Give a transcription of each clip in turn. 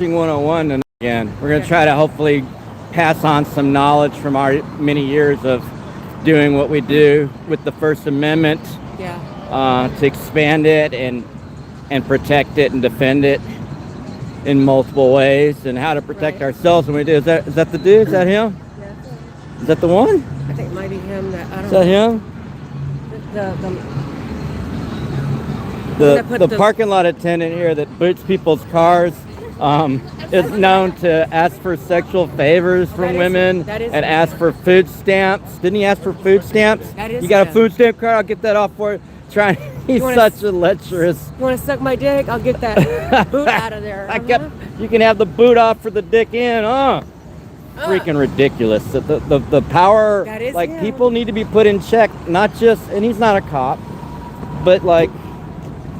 101, and again, we're going to try to hopefully pass on some knowledge from our many years of doing what we do with the First Amendment, to expand it and protect it and defend it in multiple ways, and how to protect ourselves when we do. Is that the dude? Is that him? Yeah. Is that the one? I think it might be him. I don't Is that him? The parking lot attendant here that boots people's cars is known to ask for sexual favors from women and ask for food stamps. Didn't he ask for food stamps? You got a food stamp card? I'll get that off for you. He's such a lecherous. You want to suck my dick? I'll get that boot out of there. You can have the boot off for the dick in, freaking ridiculous. The power, like, him. people need to be put in check, not just, and he's not a cop, but like,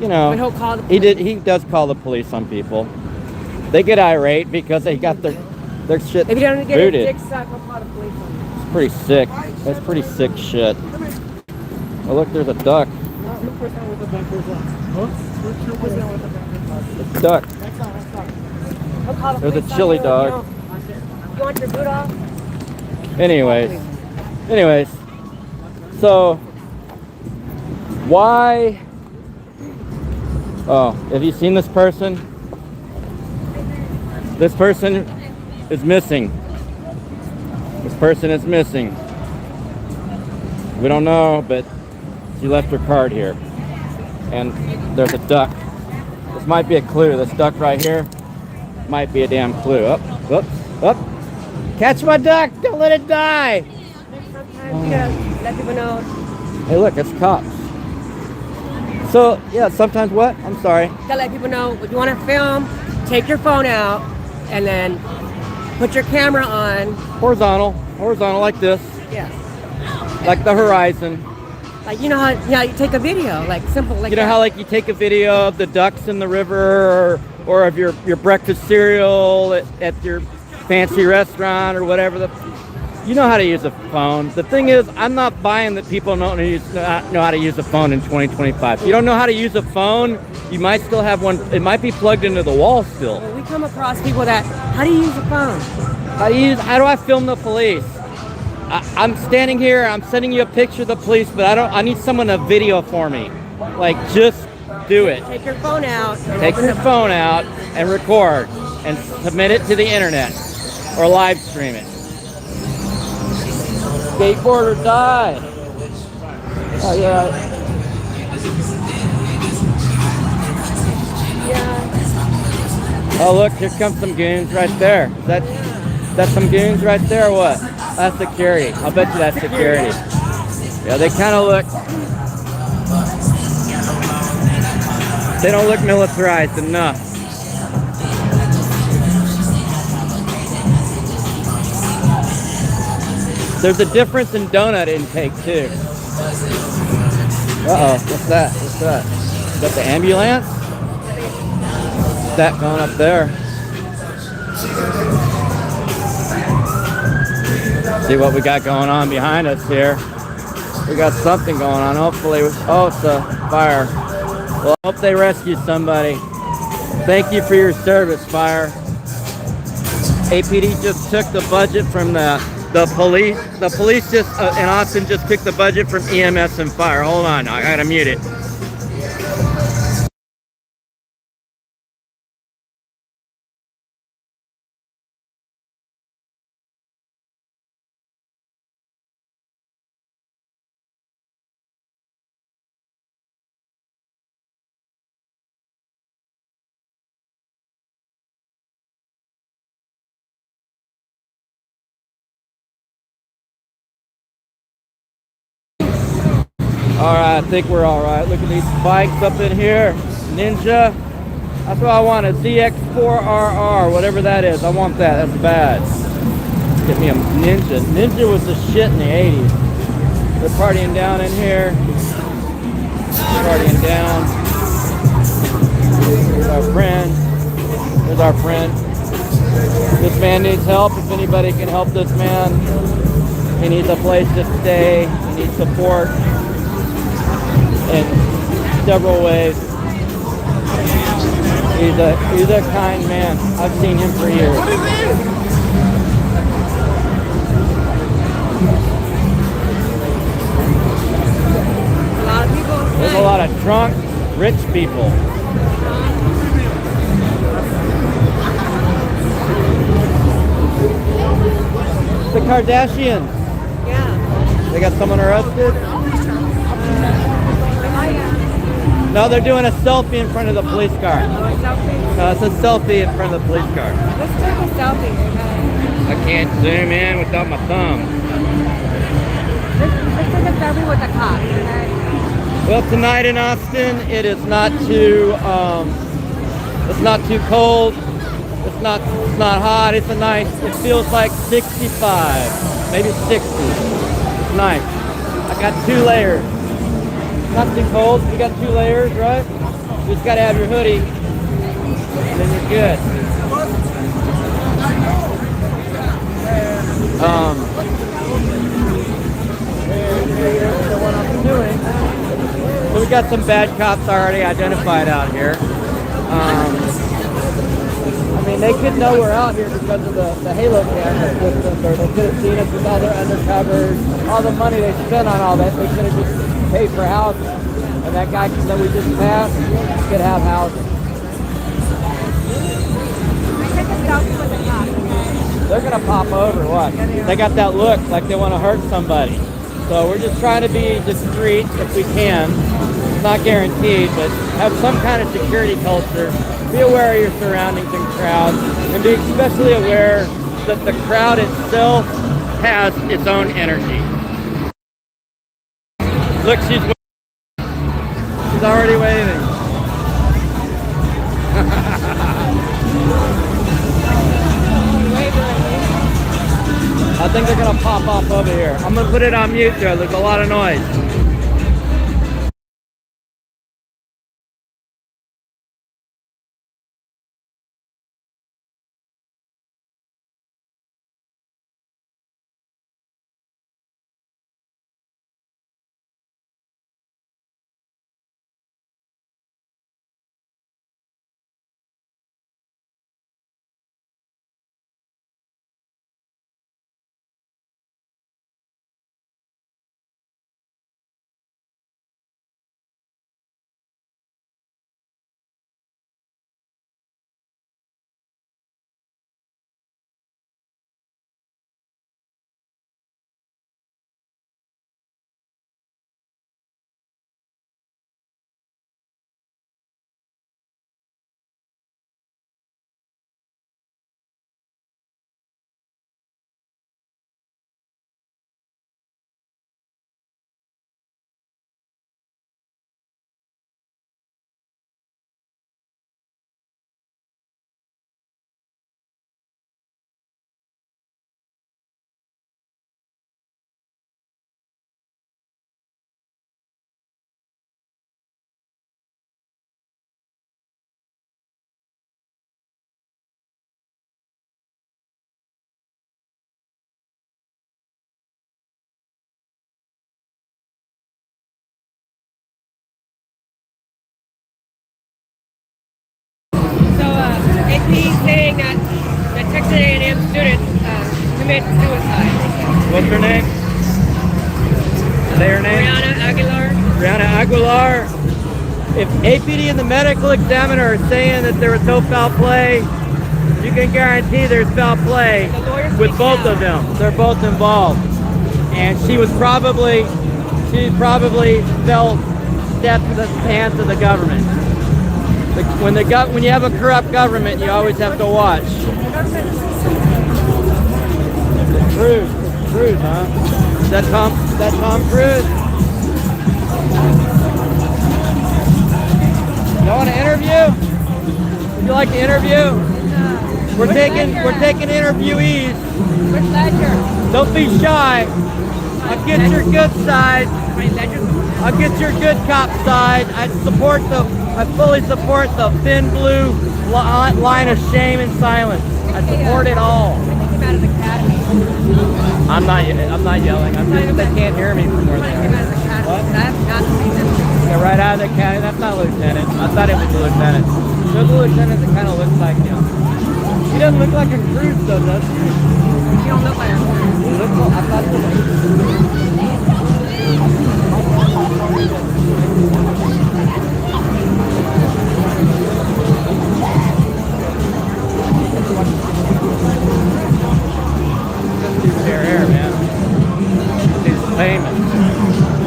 you know, he'll call the police. he does call the police on people. They get irate because they got their shit if you don't get booted. a dick suck, he'll call the police on you. It's pretty sick. That's pretty sick shit. Oh look, there's a duck. A duck. There's a chili dog. You want your boot off? Anyways, so why? Oh, have you seen this person? This person is missing. This person is missing. We don't know, but she left her card here. And there's a duck. This might be a clue. This duck right here might be a damn clue. Up. Catch my duck! Don't let it die! Sometimes you gotta let people know. Hey look, it's cops. So, yeah, sometimes what? I'm sorry. You gotta let people know, if you want to film, take your phone out, and then put your camera on. Horizontal like this. Yes. Like the horizon. Like, you know how you take a video, like simple like you know that. how like you take a video of the ducks in the river, or of your breakfast cereal at your fancy restaurant or whatever. You know how to use a phone. The thing is, I'm not buying that people don't know how to use a phone in 2025. If you don't know how to use a phone, you might still have one. It might be plugged into the wall still. Well, we come across people that, how do you use a phone? How do I film the police? I'm standing here, I'm sending you a picture of the police, but I need someone to video for me. Like, just do it. Take your phone out. Take your phone out and record and submit it to the internet or live stream it. Skateboard or die. Oh yeah. Oh look, here comes some goons right there. Is that some goons right there or what? That's security. I'll bet you that's security. Yeah, they kind of look. They don't look militarized enough. There's a difference in donut intake too. Uh-oh, what's that? Is that the ambulance? What's that going up there? See what we got going on behind us here. We got something going on, hopefully. Oh, it's a fire. Well, I hope they rescue somebody. Thank you for your service, fire. APD just took the budget from the police. The police just in Austin just took the budget from EMS and fire. Hold on, I gotta mute it. Alright, I think we're alright. Look at these bikes up in here. Ninja. That's what I want, a ZX4RR, whatever that is. I want that. That's bad. Get me a Ninja. Ninja was the shit in the 80s. They're partying down in here. Partying down. There's our friend. There's our friend. This man needs help. If anybody can help this man, he needs a place to stay. He needs support in several ways. He's a kind man. I've seen him for years. A lot of people. There's a lot of drunk, rich people. The Kardashians. Yeah. They got someone arrested? No, they're doing a selfie in front of the police car. No, it's a selfie in front of the police car. Let's take a selfie. I can't zoom in without my thumb. Let's take a selfie with the cops, okay? Well, tonight in Austin, it is not too cold. It's not hot. It's a nice. It feels like 65, maybe 60. It's nice. I got 2 layers. Not too cold. You got 2 layers, right? You just gotta have your hoodie, and then you're good. So we got some bad cops already identified out here. I mean, they could know we're out here because of the halo camera system, or they could have seen us with all their undercovers, all the money they spent on all that. They could have just paid for housing, and that guy that we just passed could have housing. They're gonna pop over. What? They got that look like they want to hurt somebody. So we're just trying to be discreet if we can. It's not guaranteed, but have some kind of security culture. Be aware of your surroundings and crowds, and be especially aware that the crowd itself has its own energy. Look, she's already waving. I think they're gonna pop off over here. I'm gonna put it on mute there. There's a lot of noise. AP saying that the Texas A&M student committed suicide. What's her name? Say her name? Brianna Aguilar. If APD and the medical examiner are saying that there was no foul play, you can guarantee there's foul play with both of them. They're both involved. And she probably fell step to the hands of the government. When you have a corrupt government, you always have to watch. Cruise, huh? Is that Tom Cruise? You want to interview? Would you like to interview? We're taking interviewees. With pleasure. Don't be shy. I'll get your good side. I'll get your good cop side. I fully support the thin blue line of shame and silence. I support it all. I'm not yelling. They can't hear me from where they are. What? Yeah, right out of the academy. That's not lieutenant. I thought it was a lieutenant. There's a lieutenant that kind of looks like him. He doesn't look like a Cruz though, does he? You don't look like a Cruz. He looks like, I thought he This dude's fair hair, man. He's famous.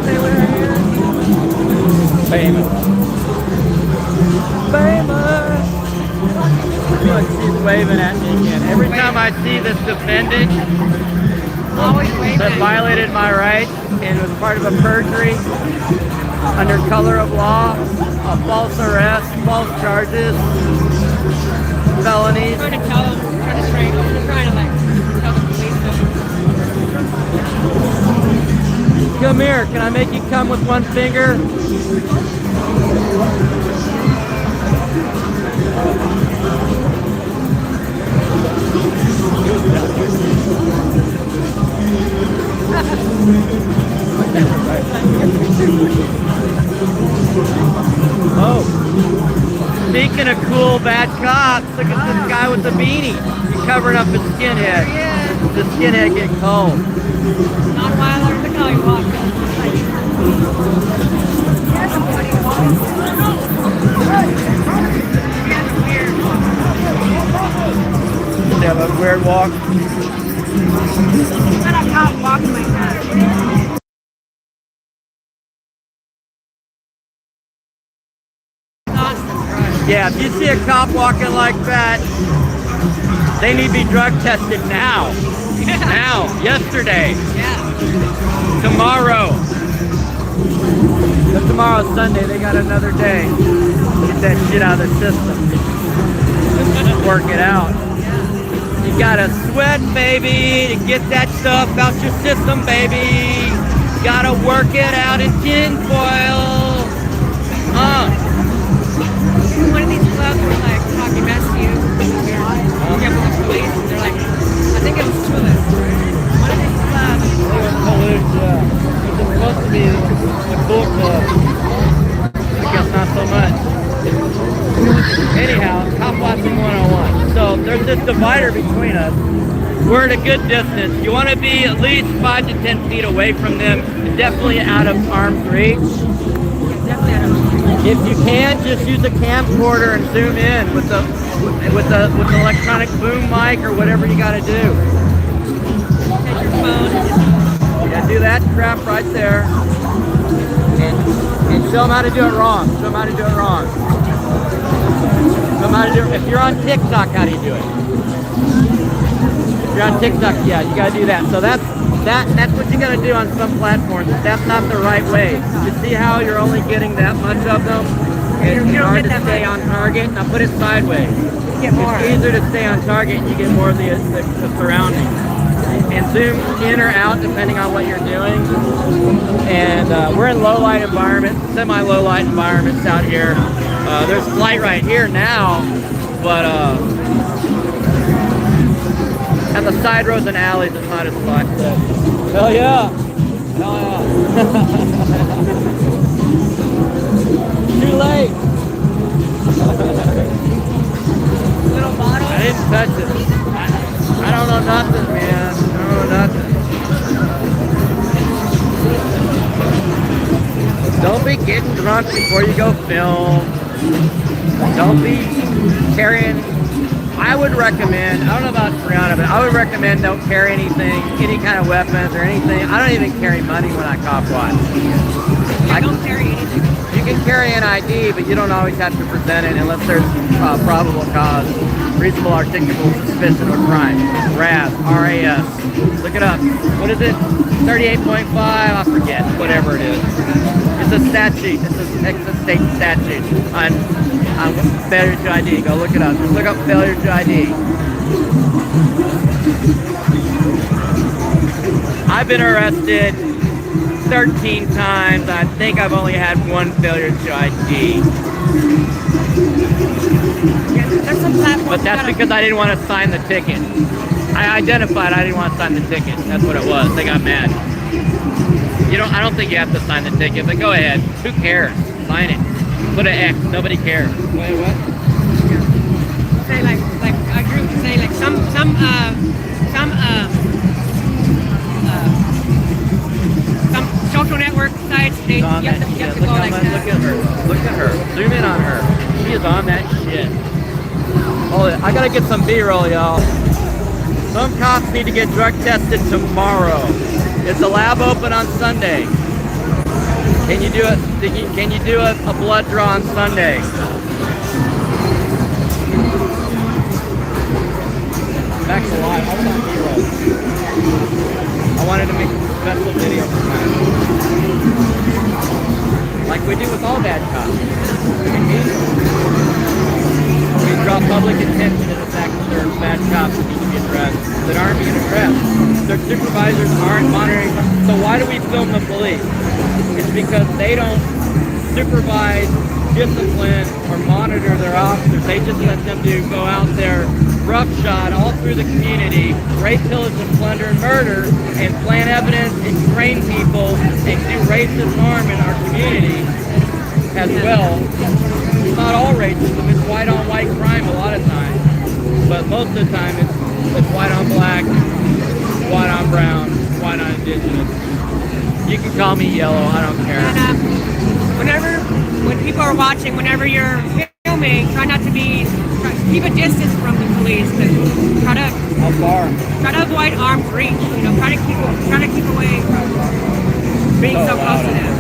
Say what I hear. Famous. Famous. Look, she's waving at me again. Every time I see this defendant Always waving. that violated my rights and was part of a perjury under color of law, a false arrest, false charges, felonies. I'm trying to tell them, I'm trying to like tell the police. Come here, can I make you come with one finger? Oh, speaking of cool bad cops, look at this guy with the beanie. He's covering up his skinhead. The skinhead getting cold. Not Wilder, look how he walks. They have a weird walk. Let a cop walk like that. Yeah, if you see a cop walking like that, they need to be drug tested now. Now, yesterday, Yeah. tomorrow. But tomorrow's Sunday, they got another day. Get that shit out of the system. Work it out. You gotta sweat, baby, to get that stuff out your system, baby. Gotta work it out in tinfoil. One of these clubs was like talking mess to you. Yeah, with the police. They're like, I think it was Julian. One of these clubs. It's supposed to be a cool club. I guess not so much. Anyhow, cop watching 101. So there's this divider between us. We're at a good distance. You want to be at least 5 to 10 feet away from them, definitely out of arm's reach. Definitely out of If you can, just use a camcorder and zoom in with the electronic boom mic or whatever you got to do. take your phone and just Yeah, do that crap right there, and show them how to do it wrong. Show them how to do it wrong. Show them how to do it. If you're on TikTok, how do you do it? If you're on TikTok, yeah, you got to do that. So that's what you got to do on some platforms. That's not the right way. You see how you're only getting that much of them? It's You don't hard get to that stay much. on target. Now put it sideways. get more. It's easier to stay on target and you get more of the surroundings. And zoom in or out depending on what you're doing. And we're in low light environments, semi-low light environments out here. There's light right here now, but at the side roads and alleys it's not as much. Hell yeah! Hell yeah! Too late! Little bottle. I didn't touch it. I don't know nothing, man. I don't know nothing. Don't be getting drunk before you go film. Don't be carrying. I would recommend, I don't know about Brianna, but I would recommend don't carry anything, any kind of weapons or anything. I don't even carry money when I cop watch. Yeah, don't carry anything. You can carry an ID, but you don't always have to present it unless there's probable cause, reasonable articulable suspicion of crime. RAS, R-A-S. Look it up. What is it? 38.5, I forget, whatever it is. It's a statute. It's a Texas state statute on failure to ID. Go look it up. Just look up failure to ID. I've been arrested 13 times. I think I've only had one failure to ID. Yeah, there's some platforms. But that's because I didn't want to sign the ticket. I identified I didn't want to sign the ticket. That's what it was. They got mad. I don't think you have to sign the ticket, but go ahead. Who cares? Sign it. Put an X. Nobody cares. Wait, what? say like a group can say like some social network sites. They you have to go like that. Look at her. Look at her. Zoom in on her. She is on that shit. Hold it. I gotta get some B-roll, y'all. Some cops need to get drug tested tomorrow. Is the lab open on Sunday? Can you do it? Can you do a blood draw on Sunday? Back to live. I want B-roll. I wanted to make a special video for that. Like we do with all bad cops. We draw public attention to the fact that there are bad cops that need to be addressed, that aren't being addressed. Their supervisors aren't monitoring them. So why do we film the police? It's because they don't supervise, discipline, or monitor their officers. They just let them go out there roughshod all through the community, rape, pillage, and plunder and murder, and plant evidence and train people and do racist harm in our community as well. It's not all racism, it's white on white crime a lot of times, but most of the time it's white on black, white on brown, white on indigenous. You can call me yellow, I don't care. And when people are watching, whenever you're filming, try not to keep a distance from the police. How far? Try to avoid arm's reach. You know, try to keep away from being so close to them.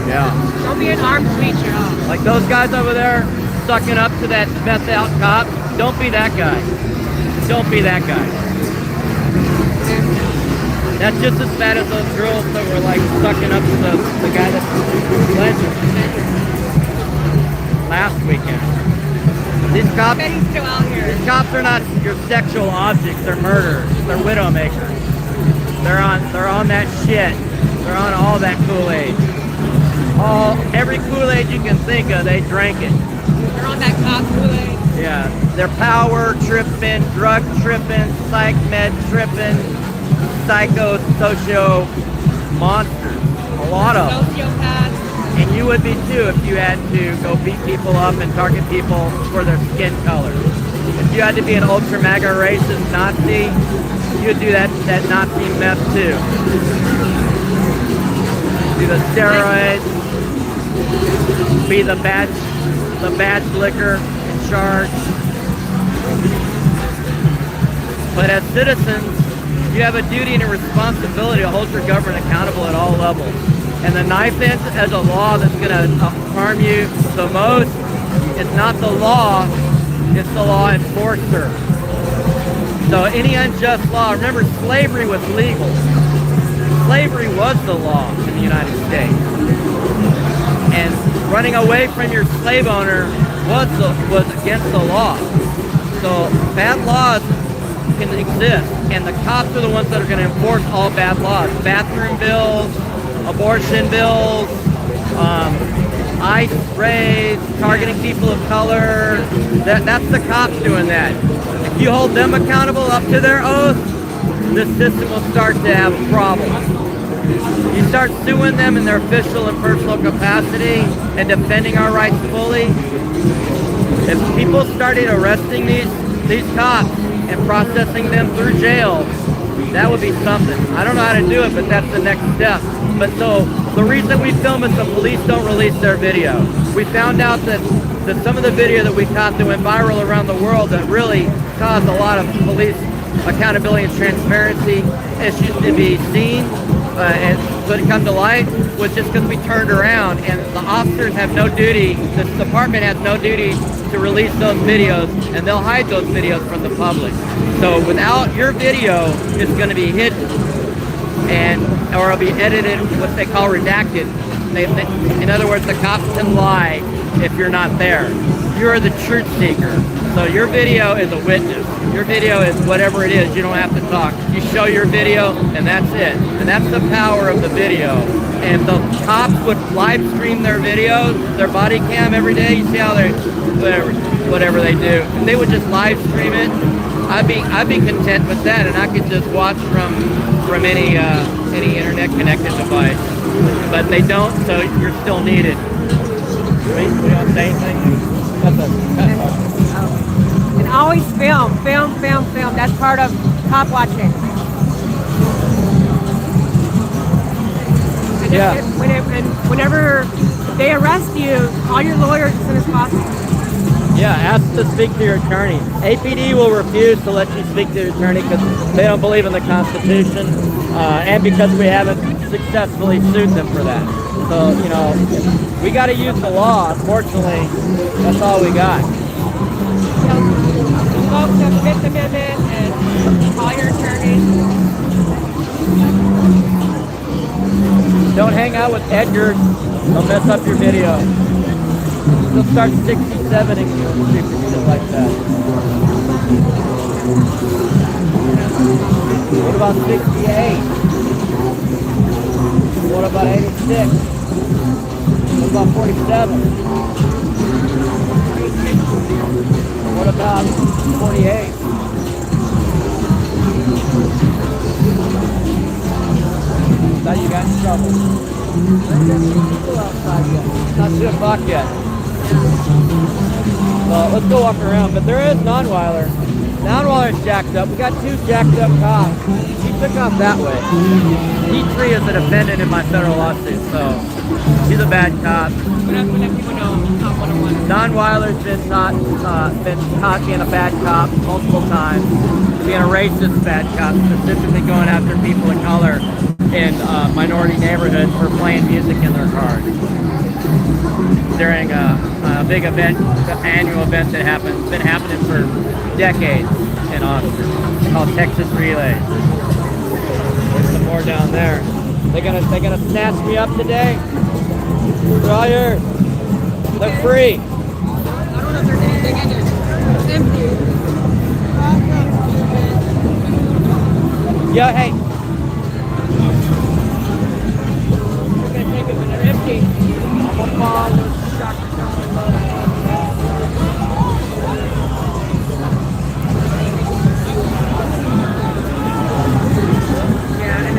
Yeah. Don't be in arm's reach at all. Like those guys over there sucking up to that meth out cop. Don't be that guy. Don't be that guy. That's just as bad as those girls that were like sucking up to the guy that legend last weekend. These cops, Still out here. these cops are not your sexual objects. They're murderers. They're widow makers. They're on that shit. They're on all that Kool-Aid. Every Kool-Aid you can think of, they drank it. They're on that cop Kool-Aid. Yeah, they're power tripping, drug tripping, psych med tripping, psycho-socio monsters. A lot of them. Sociopaths. And you would be too if you had to go beat people up and target people for their skin color. If you had to be an ultra MAGA racist Nazi, you would do that Nazi meth too. Do the steroids, be the badge licker in charge. But as citizens, you have a duty and a responsibility to hold your government accountable at all levels. And the knife edge as a law that's going to harm you the most is not the law, it's the law enforcer. So any unjust law, remember slavery was legal. Slavery was the law in the United States. And running away from your slave owner was against the law. So bad laws can exist, and the cops are the ones that are going to enforce all bad laws. Bathroom bills, abortion bills, ICE raids, targeting people of color. That's the cops doing that. If you hold them accountable up to their oath, the system will start to have problems. You start suing them in their official and personal capacity and defending our rights fully. If people started arresting these cops and processing them through jail, that would be something. I don't know how to do it, but that's the next step. But so the reason we film is the police don't release their video. We found out that some of the video that we caught that went viral around the world that really caused a lot of police accountability and transparency issues to be seen and could come to light was just because we turned around, and the officers have no duty, the department has no duty to release those videos, and they'll hide those videos from the public. So without your video, it's going to be hidden, or it'll be edited, what they call redacted. In other words, the cops can lie if you're not there. You're the truth seeker. So your video is a witness. Your video is whatever it is. You don't have to talk. You show your video, and that's it. And that's the power of the video. And if the cops would live stream their videos, their body cam every day, you see how they, whatever they do, if they would just live stream it, I'd be content with that, and I could just watch from any internet connected device. But they don't, so you're still needed. We don't say anything. always film. That's part of cop watching. And Yeah. whenever they arrest you, call your lawyers as soon as possible. Yeah, ask to speak to your attorney. APD will refuse to let you speak to your attorney because they don't believe in the Constitution, and because we haven't successfully sued them for that. So, you know, we got to use the law. Unfortunately, that's all we got. Invoke the Fifth Amendment and call your attorney. Don't hang out with Edgar. They'll mess up your video. They'll start 67ing you and shit like that. What about 68? What about 86? What about 47? What about 48? Now you got in trouble. Still outside yet. Not 2 o'clock yet. Well, let's go walk around, but there is non-Weiler. Non-Weiler's jacked up. We got 2 jacked up cops. He took off that way. D3 is a defendant in my federal lawsuit, so he's a bad cop. Non-Weiler's been caught being a bad cop multiple times, being a racist bad cop, specifically going after people of color in minority neighborhoods for playing music in their cars during a big event, annual event that been happening for decades in Austin, called Texas Relays. There's some more down there. They're gonna snatch me up today. They're all yours. They're free. I don't know if there's anything in it. It's empty. Yeah, hey. We're gonna take it when they're empty. Yeah, and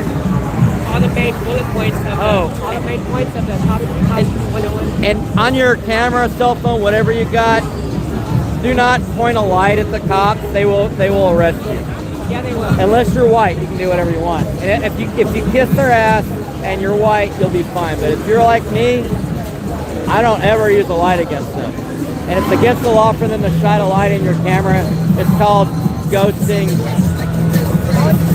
all the main bullet points of all the main points of the top 101. And on your camera, cell phone, whatever you got, do not point a light at the cops. They will arrest you. Yeah, they will. Unless you're white, you can do whatever you want. And if you kiss their ass and you're white, you'll be fine. But if you're like me, I don't ever use a light against them. And it's against the law for them to shine a light in your camera. It's called ghosting.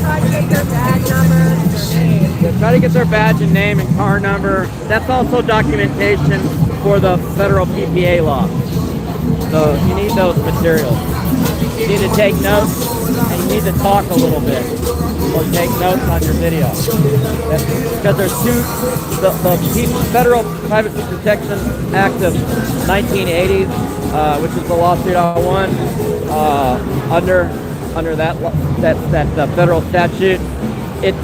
Try to get their badge number, their name. They try to get their badge and name and car number. That's also documentation for the federal PPA law. So you need those materials. You need to take notes and you need to talk a little bit or take notes on your video. That's because there's the Federal Privacy Protection Act of 1980, which is the lawsuit I won under that federal statute. It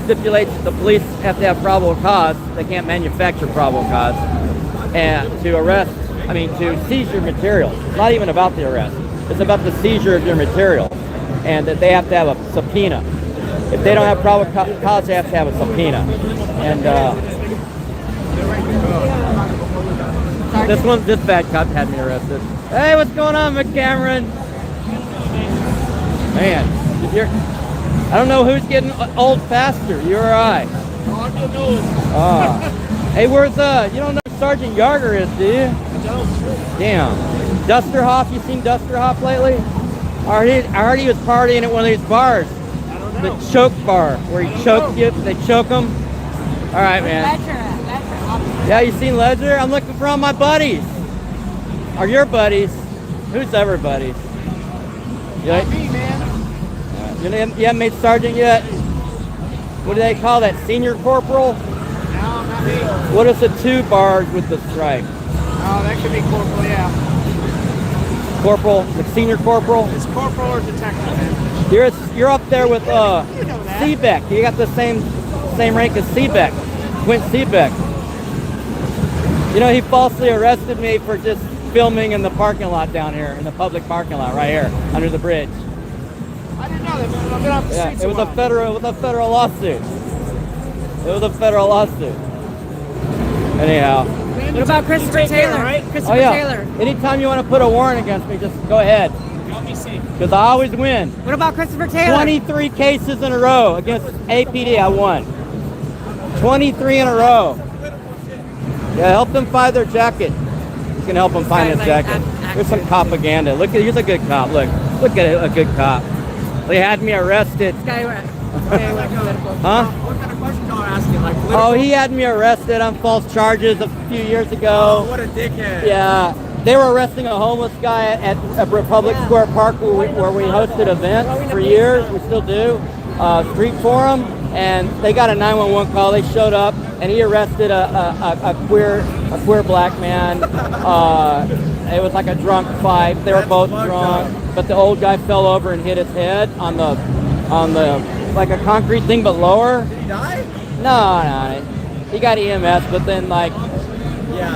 stipulates that the police have to have probable cause. They can't manufacture probable cause and to seize your material. It's not even about the arrest. It's about the seizure of your material, and that they have to have a subpoena. If they don't have probable cause, they have to have a subpoena. And this bad cop had me arrested. Hey, what's going on, McCameron? Man, I don't know who's getting old faster, you or I. Hey, where's you don't know who Sergeant Yarger is, do you? Damn. Dusterhoff, you seen Dusterhoff lately? I heard he was partying at one of these bars. The choke bar, where he choked you, they choke him. All right, man. Yeah, you seen Ledger? I'm looking for all my buddies. Are your buddies? Who's ever buddies? Not me, man. You haven't made sergeant yet? What do they call that? Senior corporal? No, not me. What is the 2 bars with the stripe? Oh, that could be corporal, yeah. Corporal, like senior corporal? It's corporal or detective, man. You're up there with You know that. Seebeck. You got the same rank as Seebeck, Quint Seebeck. You know, he falsely arrested me for just filming in the parking lot down here, in the public parking lot right here under the bridge. I didn't know that, man. I've been off the streets It was a federal lawsuit. It was a federal lawsuit. Anyhow. What about Christopher Taylor? Right? Christopher Taylor. Anytime you want to put a warrant against me, just go ahead. me see. Because I always win. What about Christopher Taylor? 23 cases in a row against APD, I won. 23 in a row. Yeah, help them find their jacket. You can help them find his jacket. There's some propaganda. Look, he's a good cop. Look at a good cop. They had me arrested. This guy political. Huh? What kind of questions y'all asking? Like, Oh, he had me arrested on false charges a few years ago. what a dickhead. Yeah, they were arresting a homeless guy at Republic Square Park where we hosted events for years. We still do. Street Forum, and they got a 911 call. They showed up, and he arrested a queer black man. It was like a drunk fight. They were both drunk, but the old guy fell over and hit his head on the like a concrete thing, but lower. Did he die? No, he got EMS, but then like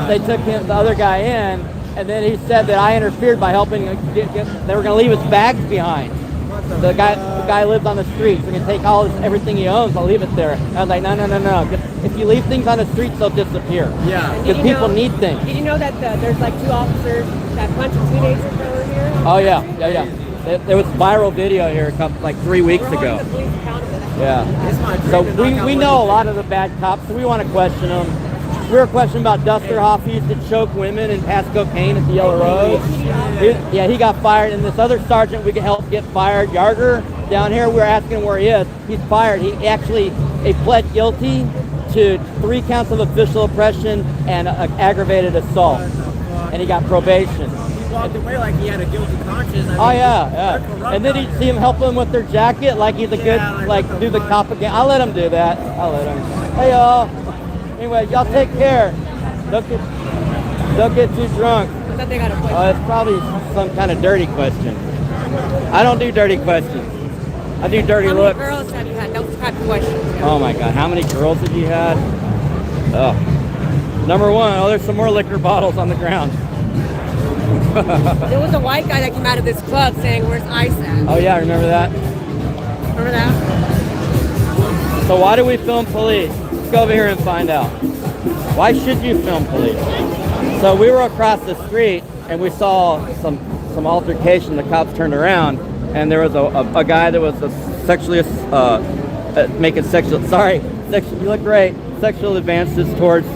they took the other guy in, and then he said that I interfered by helping they were going to leave his bags behind. The guy lives on the street, so he can take everything he owns. I'll leave it there. And I was like, no. If you leave things on the streets, they'll disappear. Yeah. Because people need things. Did you know that there's like 2 officers that punched a teenager over here? Oh yeah. There was viral video here like 3 weeks ago. The police accountable. Yeah. So we know a lot of the bad cops, so we want to question them. We were questioning about Dusterhoff. He used to choke women and pass cocaine at the Yellow Rose. He got fired. And this other sergeant we could help get fired, Yarger, down here, we were asking him where he is. He's fired. He pled guilty to 3 counts of official oppression and aggravated assault. And he got probation. He walked away like he had a guilty conscience. Oh yeah. And then you see him help them with their jacket, like he's a good, do the cop again. I'll let him do that. I'll let him. Hey y'all. Anyway, y'all take care. Don't get too drunk. I thought they got a question. It's probably some kind of dirty question. I don't do dirty questions. I do dirty How looks. many girls have you had? Those type of questions. Oh my God, how many girls have you had? Oh. Number 1, there's some more liquor bottles on the ground. There was a white guy that came out of this club saying, "Where's ICE at?" Oh yeah, I remember that. Remember that? So why do we film police? Let's go over here and find out. Why should you film police? So we were across the street and we saw some altercation. The cops turned around and there was a guy that was making sexual. You look great. Sexual advances towards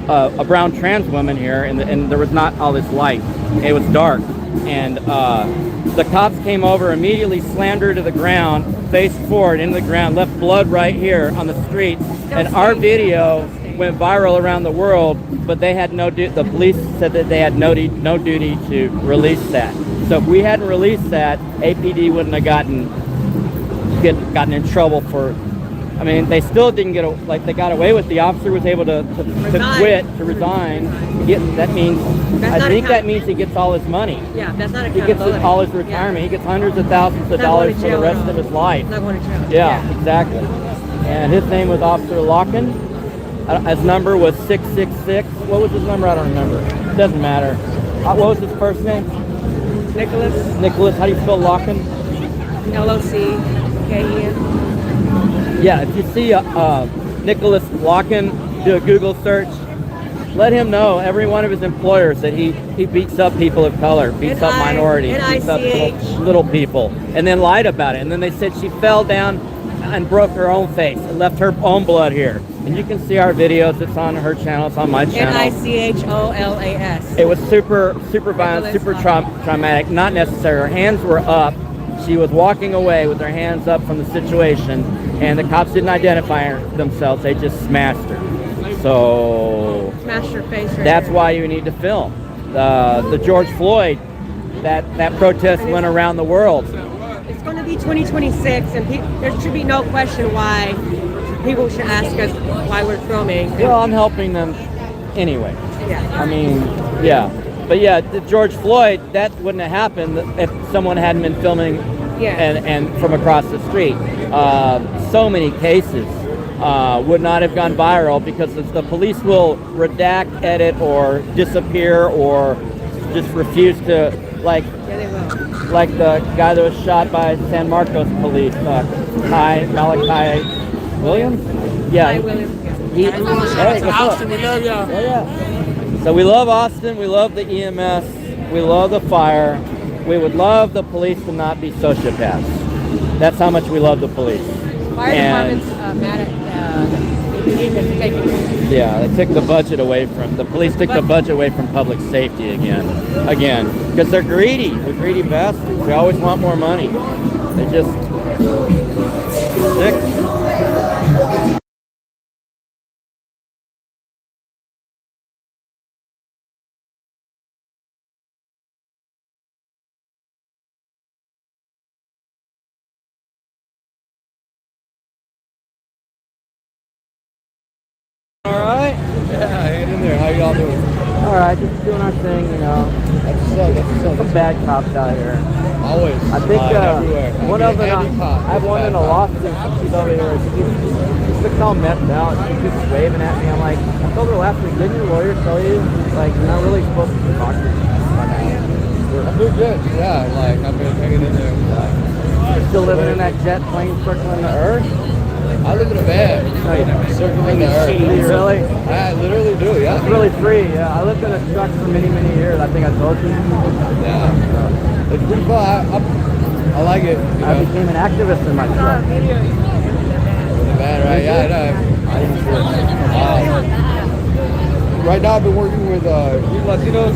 a brown trans woman here, and there was not all this light. It was dark, and the cops came over, immediately slammed her to the ground, face forward into the ground, left blood right here on the street, and our video went viral around the world. But they had the police said that they had no duty to release that. So if we hadn't released that, APD wouldn't have gotten in trouble for. I mean, they still didn't they got away with. The officer was able to quit, to resign. That means he gets all his money. Yeah, that's not He gets all his retirement. He gets hundreds of thousands of dollars for the rest of his life. Not going to jail. Yeah, exactly. And his name was Officer Locken. His number was 666. What was his number? I don't remember. It doesn't matter. What was his first name? Nicholas. How do you spell Locken? LOCKEN. Yeah, if you see Nicholas Locken, do a Google search. Let him know, every one of his employers, that he beats up people of color, beats up minorities, beats up little people, and then lied about it. And then they said she fell down and broke her own face and left her own blood here. And you can see our videos. It's on her channel. It's on my channel. NICHOLAS. It was super violent, super traumatic. Not necessary. Her hands were up. She was walking away with her hands up from the situation, and the cops didn't identify themselves. They just smashed her. So Smashed her face. that's why you need to film. The George Floyd, that protest went around the world. It's going to be 2026, and there should be no question why people should ask us why we're filming. Well, I'm helping them anyway. Yeah. I mean, yeah. But yeah, the George Floyd, that wouldn't have happened if someone hadn't been filming and from across the street. So many cases would not have gone viral because the police will redact, edit, or disappear, or just refuse to, like the guy that was shot by San Marcos police, Malachi Williams? Yeah. Hi, Williams. Austin, we love y'all. Yeah. So we love Austin, we love the EMS, we love the fire, we would love the police to not be sociopaths. That's how much we love the police. Fire And department's mad at taking. yeah, they took the budget away from the police. Took the budget away from public safety again, because they're greedy. They're greedy bastards. They always want more money. They just sick. All right. Yeah, hang in there. How y'all doing? All right, just doing our thing, you know. That's what's up. Some bad cops out here. Always. I think everywhere. one of them, Any cop I have is one bad in a cop. lawsuit. She's over here. She looks all messed out. She's just waving at me. I'm like, I told her last week, didn't your lawyer tell you? Like, you're not really supposed to talk to me. I'm doing good. Yeah, like I've been hanging in there. You're still living in that jet plane circling the earth? I live in a van, circling the earth. Do you really? I literally do, yeah. It's really free, yeah. I lived in a truck for many, many years. I think I told you. Yeah. It's pretty fun. I like it. You I know? became an activist in my truck. The van, right? Yeah, I know. I didn't do it. Right now I've been working with Latinos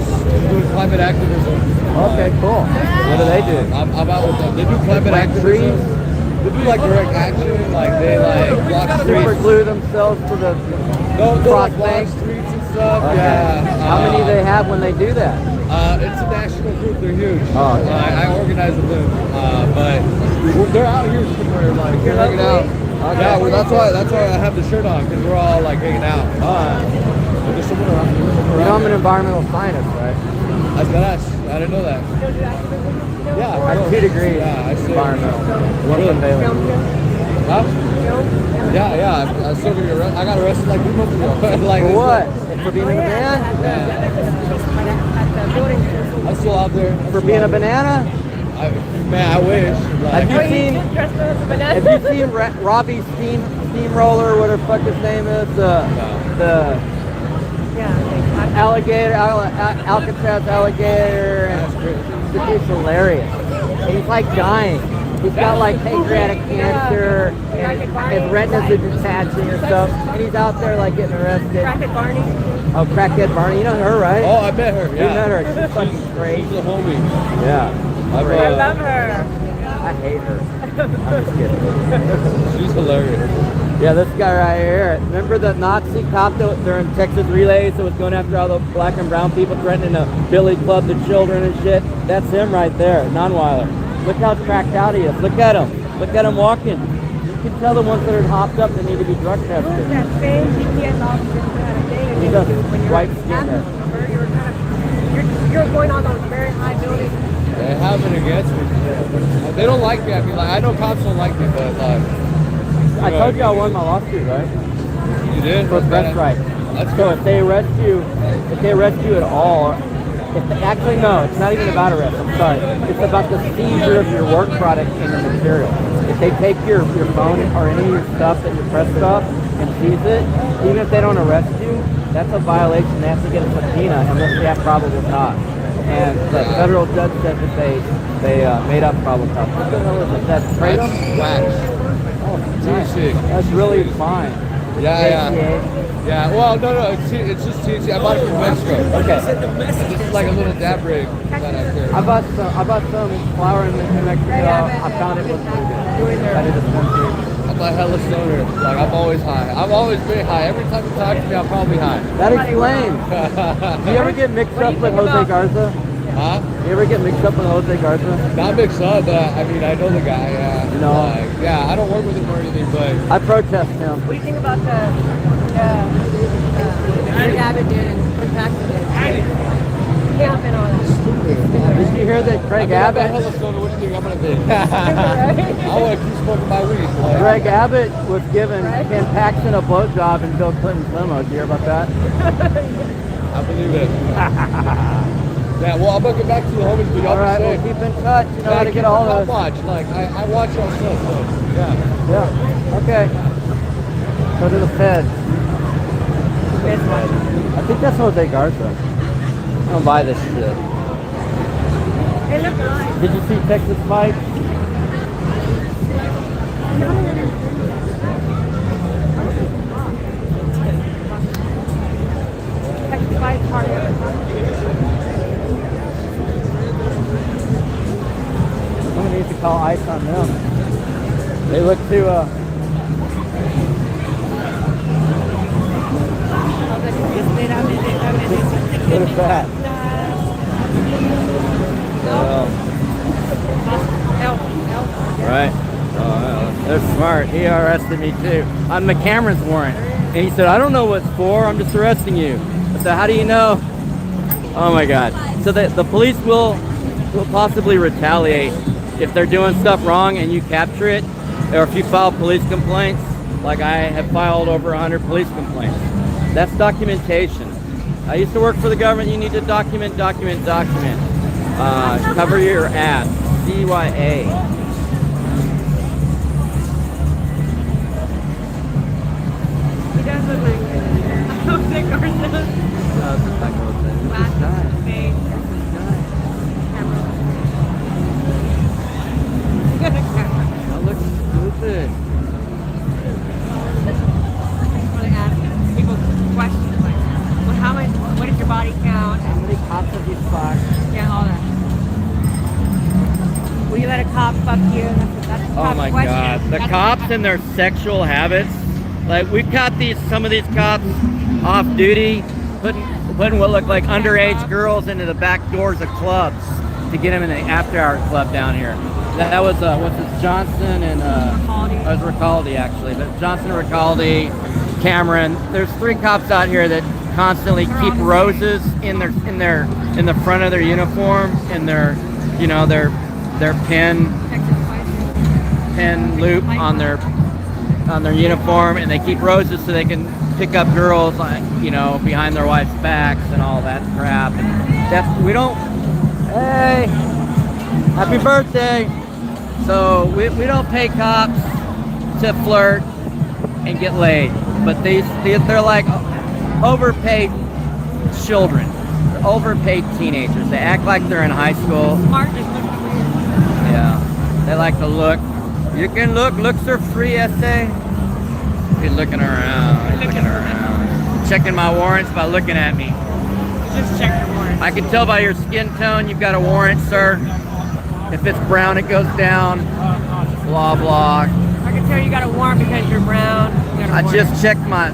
doing climate activism. Okay, cool. What do they do? I'm out with them. They do climate Plant activism. trees? They do like direct action, like they like block Super streets. glue themselves to the They'll cross like block bank. streets and stuff. Okay. Yeah. How many do they have when they do that? It's a national group. They're huge. Oh, okay. I organize with them, but they're out here somewhere, like they're hanging out. Okay. Yeah, well, that's why I have the shirt on, because we're all like hanging out. There's someone around. You know I'm an environmental scientist, right? That's badass. I didn't know that. Yeah, I have 2 degrees Yeah, I see. environmental. One Really? from Baylor. Huh? Yeah. I still get arrested. I got arrested like 2 months ago. Like For what? For being a banana? I'm still out there. For being a banana? Man, I wish. Like, Have you seen Robbie's steamroller, whatever the fuck his name is? The alligator, Alcatraz alligator. And the dude's hilarious. And he's like dying. He's got like pancreatic cancer, and his retinas are detaching and stuff. And he's out there like getting arrested. Crackhead Barney. Oh, Crackhead Barney. You know her, right? oh, I met her. You Yeah. met her. She's fucking great. She's a homie. Yeah. I love her. I hate her. I'm just kidding. She's hilarious. Yeah, this guy right here. Remember the Nazi cop that during Texas relays that was going after all the black and brown people threatening to billy club the children and shit? That's him right there, Nonweiler. Look how cracked out he is. Look at him. Look at him walking. You can tell the ones that are hopped up that need to be drug tested. That same GPS officer had a thing He against does you when you're white at skin there. you're kind of you're going on those very high buildings. They have it against me. They don't like me. I mean, like I know cops don't like me, but like. I told you I won my lawsuit, right? You did? So that's right. That's So good. if they arrest you at all, actually no, it's not even about arrest, I'm sorry. It's about the seizure of your work product and your material. If they take your phone or any of your stuff that you press stuff and seize it, even if they don't arrest you, that's a violation. They have to get a subpoena unless they have probable cause. And the federal judge said that they made up probable cause. What the hell is it? That's kratom? That's wax. Oh, THC. that's really fine. Yeah. ACA. Yeah, well, no, it's just THC. I bought it from Mexico. Okay. This is like a little dab rig that I carry. I bought some flour in Mexico. I found it was really good. I did dispensary. I'm a hella stoner. Like, I'm always high. I've always been high. Every time you talk to me, I'm probably high. That explains. Do you ever get mixed up with Jose Garza? Huh? You ever get mixed up with Jose Garza? Not mixed up, but I mean, I know the guy, yeah. You know? Like, yeah, I don't work with him or anything, but I protest him. What do you think about the Greg Abbott did and Chris Paxton did? Camp and all that. Did you hear that Greg I'm a Abbott? hella stoner. What do you think I'm gonna be? I want to keep smoking my weed. Like, Greg Abbott was giving Ken Paxton a blowjob in Bill Clinton's limo. Did you hear about that? I believe it. Yeah, well, I'm gonna get back to the homies, but y'all All right, be well, safe. keep in touch. You know how to Keep get all on of us. watch. Like, I watch y'all stuff, so yeah. Yeah. Okay. Go to the Fed. I think that's Jose Garza. I don't buy this shit. They look alike. Did you see Texas Fight? Texas Fight Party. Someone needs to call ICE on them. They look too, what is that? Right. Oh, they're smart. He arrested me too on McCameron's warrant. And he said, I don't know what it's for. I'm just arresting you. I said, how do you know? Oh my God. So the police will possibly retaliate if they're doing stuff wrong and you capture it, or if you file police complaints. Like I have filed over 100 police complaints. That's documentation. I used to work for the government. You need to document. Cover your ass. CYA. He does look like Jose Garza. Last name. That looks stupid. I want to ask people questions like, well, how much? What is your body count? How many cops have you fucked? Yeah, all that. Will you let a cop fuck you? That's a Oh cop's my question. God. The That's cops and their sexual habits. Like we've got some of these cops off duty, putting what look like underage girls into the back doors of clubs to get them in the after-hour club down here. That was what's this, Johnson and it was Ricaldi actually, but Johnson, Ricaldi, Cameron. There's 3 cops out here that constantly keep roses in the front of their uniform and their pin loop on their uniform, and they keep roses so they can pick up girls, behind their wife's backs and all that crap. And we don't. Hey, happy birthday! So we don't pay cops to flirt and get laid, but they're like overpaid children, overpaid teenagers. They act like they're in high school. Smart just looks weird. Yeah, they like to look. You can look. Looks are free, essay. He's looking around. Checking my warrants by looking at me. Just check your warrant. I can tell by your skin tone you've got a warrant, sir. If it's brown, it goes down. Blah, blah. I can tell you got a warrant because you're brown. You got a I warrant. just checked my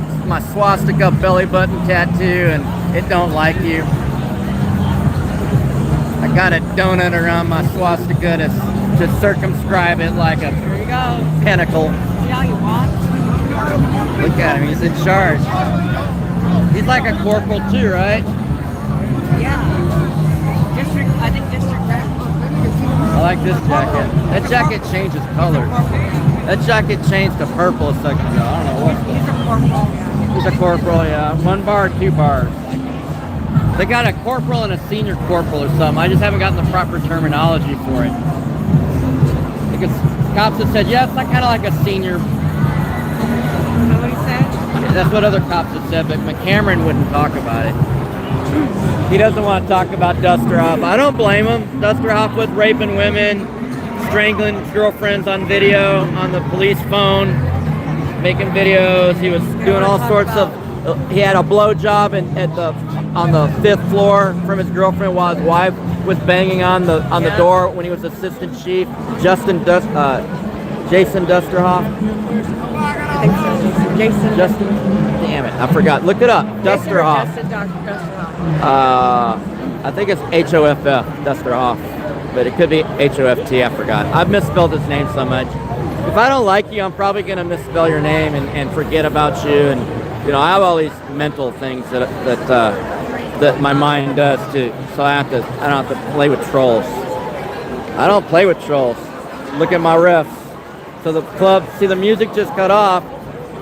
swastika belly button tattoo and it don't like you. I got a donut around my swastika to circumscribe it like a There you go. pentacle. See how you walk? Look at him, he's in charge. He's like a corporal too, right? Yeah. I think district. I like this jacket. That jacket changes colors. That jacket changed to purple a second ago. I don't know what's going He's a corporal. Yeah. He's a corporal, yeah. 1 bar, 2 bars. They got a corporal and a senior corporal or something. I just haven't gotten the proper terminology for it. Because cops have said, yeah, it's like kind of like a senior. Is that what he said? That's what other cops have said, but McCameron wouldn't talk about it. He doesn't want to talk about Dusterhoff. I don't blame him. Dusterhoff was raping women, strangling girlfriends on video, on the police phone, making videos. He was doing all sorts of. He had a blowjob on the 5th floor from his girlfriend while his wife was banging on the door when he was assistant chief. Jason Dusterhoff. I think so. Jason. Damn it, I forgot. Look it up. Dusterhoff. Jason Dusterhoff. I think it's HOFF, Dusterhoff, but it could be HOFT. I forgot. I've misspelled his name so much. If I don't like you, I'm probably gonna misspell your name and forget about you. And I have all these mental things that my mind does too. So I don't have to play with trolls. I don't play with trolls. Look at my riffs. So the club, see the music just cut off.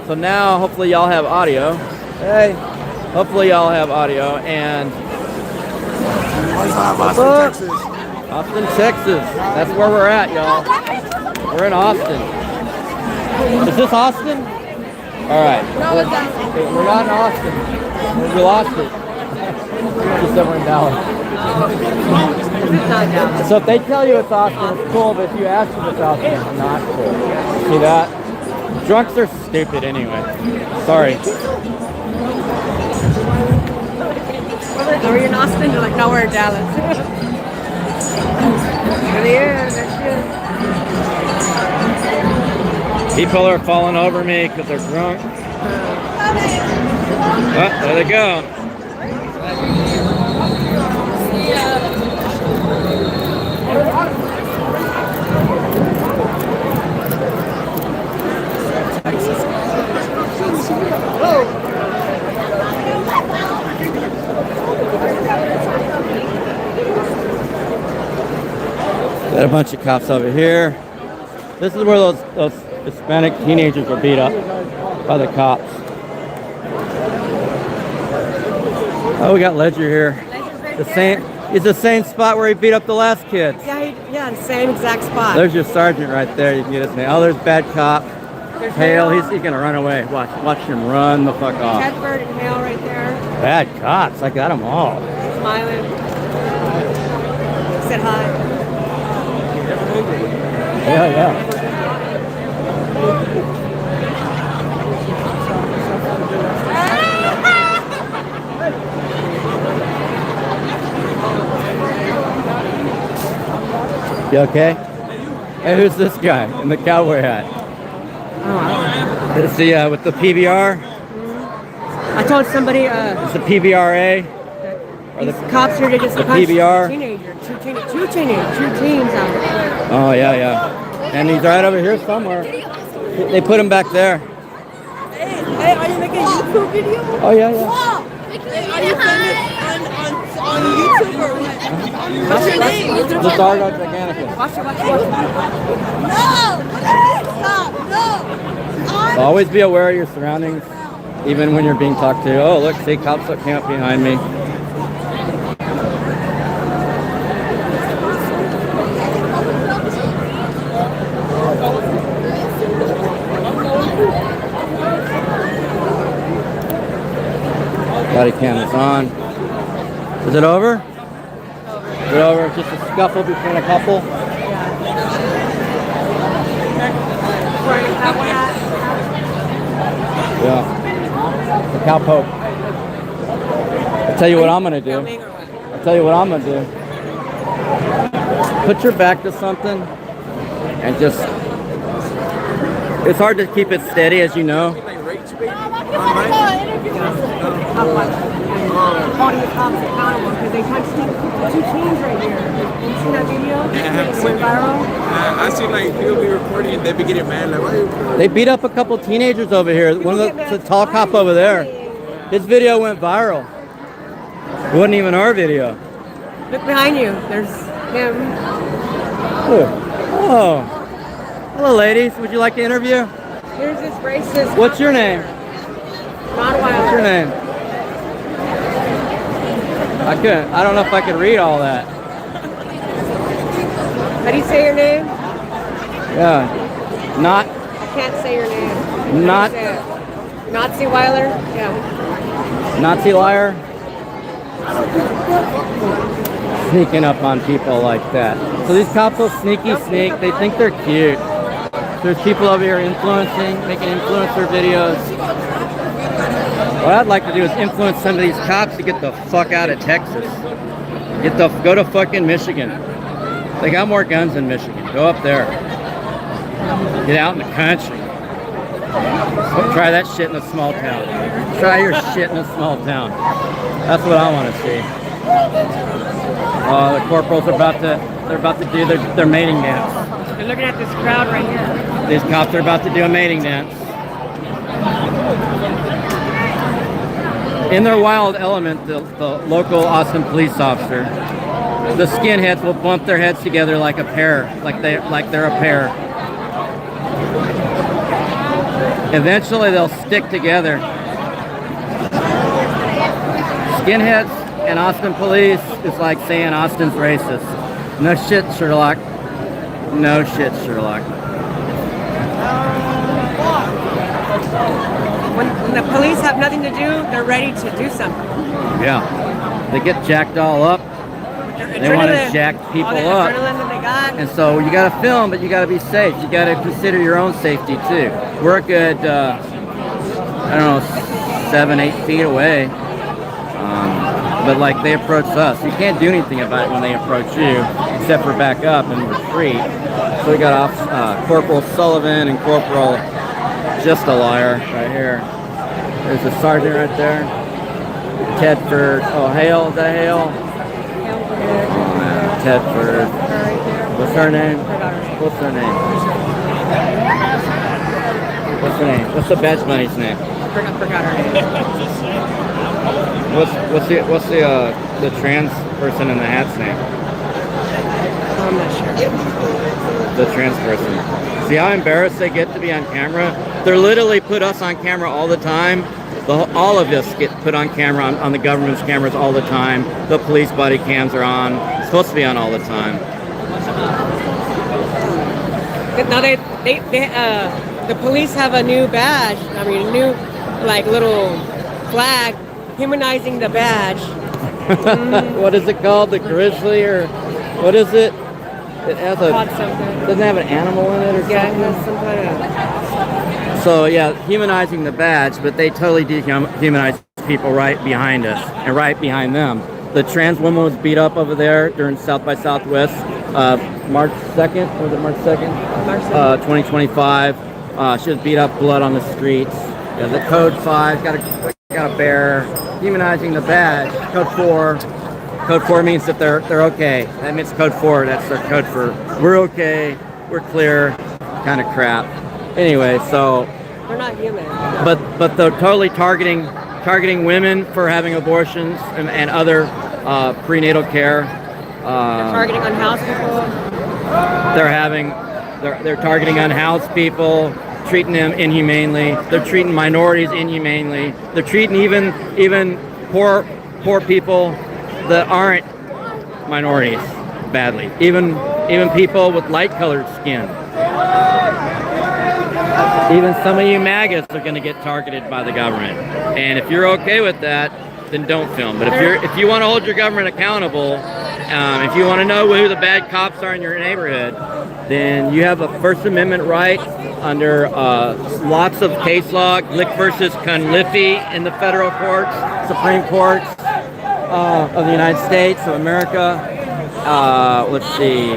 So now hopefully y'all have audio. Hey, hopefully y'all have audio. And Austin, Texas. Austin, Texas. That's where we're at, y'all. We're in Austin. Is this Austin? All right. No, it's not. We're not in Austin. We lost it. Just over in Dallas. It's not Dallas. So if they tell you it's Austin, it's cool, but if you ask if it's Austin, it's not cool. See that? Drunks are stupid anyway. Sorry. Are you in Austin? You're like, no, we're in Dallas. Really is, that's good. People are falling over me because they're drunk. Oh, there they go. Got a bunch of cops over here. This is where those Hispanic teenagers were beat up by the cops. Oh, we got Ledger here. It's the same spot where he beat up the last kids. Yeah, the same exact spot. There's your sergeant right there. You can get his name. Oh, there's bad cop. Hale, he's gonna run away. Watch him run the fuck off. Tedford and Hale right there. Bad cops. I got them all. Smiling. Said hi. Yeah. You okay? Hey, who's this guy in the cowboy hat? Is he with the PBR? I told somebody. It's the PBRA? Or These cops here to just the punch PBR? two teens out. Oh, yeah. And he's right over here somewhere. They put him back there. Hey, are you making a YouTube video? Oh, yeah. Are you famous on YouTube or what? What's your name? Lizzardo Giganticus. Watch it. No! Stop! No! Always be aware of your surroundings, even when you're being talked to. Oh, look, see, cops that camp behind me. Body cam is on. Is it over? Is it over? Just a scuffle between a couple? Yeah. The cowpoke. I'll tell you what I'm gonna do. Put your back to something and just, it's hard to keep it steady, as you know. Holding the cops accountable because they touched two teens right here. You see that video? Yeah, It went viral. I see like people be recording and they be getting mad like, why are you recording? They beat up a couple teenagers over here. One of the tall cop over there. His video went viral. It wasn't even our video. Look behind you. There's him. Oh. Hello, ladies. Would you like to interview? Here's this racist. What's your name? Not What's your name? I don't know if I could read all that. How do you say your name? Yeah. Not. I can't say your name. Not. Nazi Weiler? Yeah. Nazi liar. Sneaking up on people like that. So these cops will sneak. They think they're cute. There's people over here influencing, making influencer videos. What I'd like to do is influence some of these cops to get the fuck out of Texas. Go to fucking Michigan. They got more guns in Michigan. Go up there. Get out in the country. Try that shit in a small town. Try your shit in a small town. That's what I want to see. The corporals are about to do their mating dance. You're looking at this crowd right here. These cops are about to do a mating dance. In their wild element, the local Austin police officer, the skinheads will bump their heads together like a pair, like they're a pair. Eventually, they'll stick together. Skinheads and Austin police is like saying Austin's racist. No shit, Sherlock. No shit, Sherlock. When the police have nothing to do, they're ready to do something. Yeah. They get jacked all up. They want to jack people all the up. adrenaline that they got. And so you got to film, but you got to be safe. You got to consider your own safety too. We're a good, I don't know, 7, 8 feet away. But like they approach us. You can't do anything about it when they approach you, except for back up and retreat. So we got Corporal Sullivan and Corporal Just a Liar right here. There's a sergeant right there. Tedford. Oh, Hale. Is that Hale? Tedford. What's her name? What's her name? What's her name? What's the badge bunny's name? I forgot her name. What's the trans person in the hat's name? I'm not sure. The trans person. See how embarrassed they get to be on camera? They're literally put us on camera all the time. All of us get put on camera on the government's cameras all the time. The police body cams are on. It's supposed to be on all the time. Now the police have a new badge. I mean, a new like little flag humanizing the badge. What is it called? The grizzly or what is it? It has a doesn't have an animal in it or something. It has some kind of. So yeah, humanizing the badge, but they totally dehumanize people right behind us and right behind them. The trans woman was beat up over there during South by Southwest, March 2nd. Was it March 2nd? March 2nd. 2025. She was beat up, blood on the streets. Yeah, the code 5 got a bear. Humanizing the badge. Code 4. Code 4 means that they're okay. That means code 4. That's their code for we're okay, we're clear, kind of crap. Anyway, so They're not human. but they're totally targeting women for having abortions and other prenatal care. Targeting unhoused people. They're targeting unhoused people, treating them inhumanely. They're treating minorities inhumanely. They're treating even poor people that aren't minorities badly. Even people with light colored skin. Even some of you MAGAs are going to get targeted by the government. And if you're okay with that, then don't film. But if you want to hold your government accountable, if you want to know who the bad cops are in your neighborhood, then you have a First Amendment right under lots of case law, Glick versus Cunliffe in the federal courts, Supreme Courts of the United States of America. Let's see.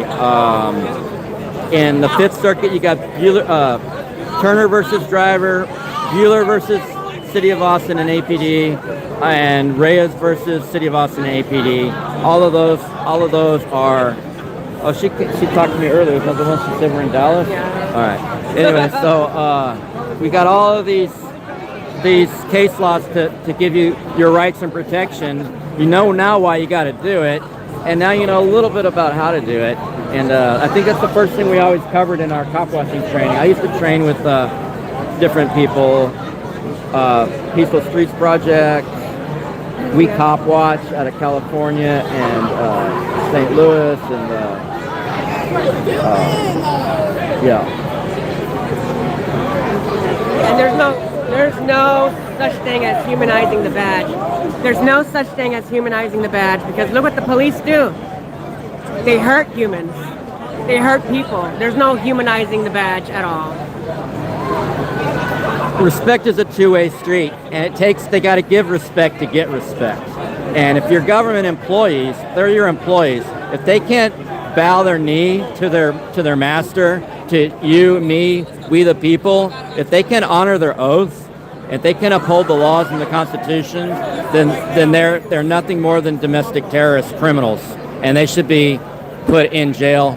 In the Fifth Circuit, you got Turner versus Driver, Bueller versus City of Austin and APD, and Reyes versus City of Austin and APD. All of those are. Oh, she talked to me earlier. Was that the one she said we're in Dallas? Yeah. All right. Anyway, so we got all of these case laws to give you your rights and protection. You know now why you got to do it, and now you know a little bit about how to do it. And I think that's the first thing we always covered in our cop watching training. I used to train with different people, Peaceful Streets Project, We Cop Watch out of California and St. Louis, and yeah. And there's no such thing as humanizing the badge. There's no such thing as humanizing the badge because look what the police do. They hurt humans. They hurt people. There's no humanizing the badge at all. Respect is a two-way street, and they got to give respect to get respect. And if you're government employees, they're your employees. If they can't bow their knee to their master, to you, me, we the people, if they can honor their oath, if they can uphold the laws and the Constitution, then they're nothing more than domestic terrorist criminals, and they should be put in jail.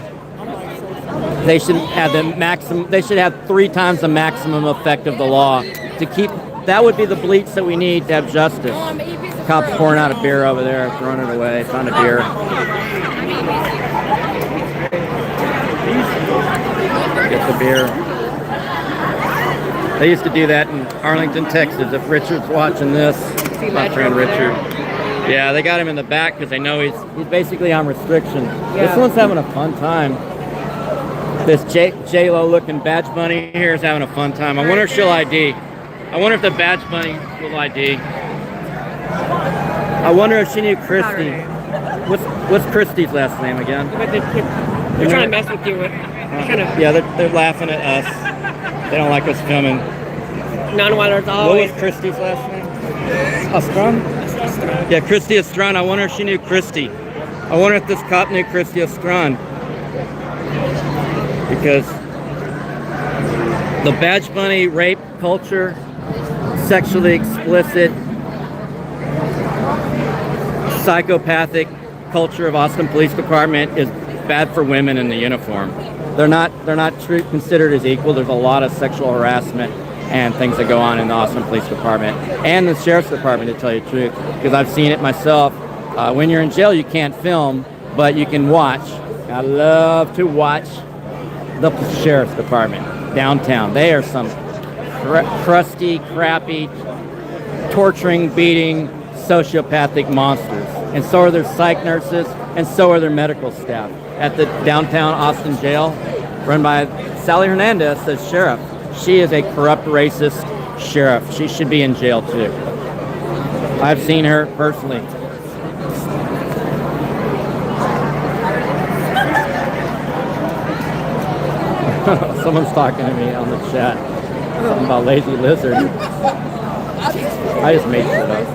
They should have the maximum. They should have 3 times the maximum effect of the law to keep. That would be the bleach that we need to have justice. Cops pouring out a beer over there, throwing it away. Found a beer. Get the beer. They used to do that in Arlington, Texas. If Richard's watching this, my friend Richard. Yeah, they got him in the back because they know he's basically on restriction. Yeah. This one's having a fun time. This J-Lo looking badge bunny here is having a fun time. I wonder if she'll ID. I wonder if the badge bunny will ID. I wonder if she knew Christy. What's Christie's last name again? But they're trying to mess with you. They're trying to. Yeah, they're laughing at us. They don't like us filming. Non-wilders What always. was Christie's last name? Estron? Yeah, Christy Estron. I wonder if she knew Christy. I wonder if this cop knew Christy Estron. Because the Badge Bunny rape culture, sexually explicit, psychopathic culture of Austin Police Department is bad for women in the uniform. They're not considered as equal. There's a lot of sexual harassment and things that go on in the Austin Police Department and the Sheriff's Department, to tell you the truth, because I've seen it myself. When you're in jail, you can't film, but you can watch. I love to watch the Sheriff's Department downtown. They are some crusty, crappy, torturing, beating, sociopathic monsters. And so are their psych nurses, and so are their medical staff. At the downtown Austin jail, run by Sally Hernandez, the sheriff. She is a corrupt, racist sheriff. She should be in jail too. I've seen her personally. Someone's talking to me on the chat. Something about Lazy Lizard. I just made shit up.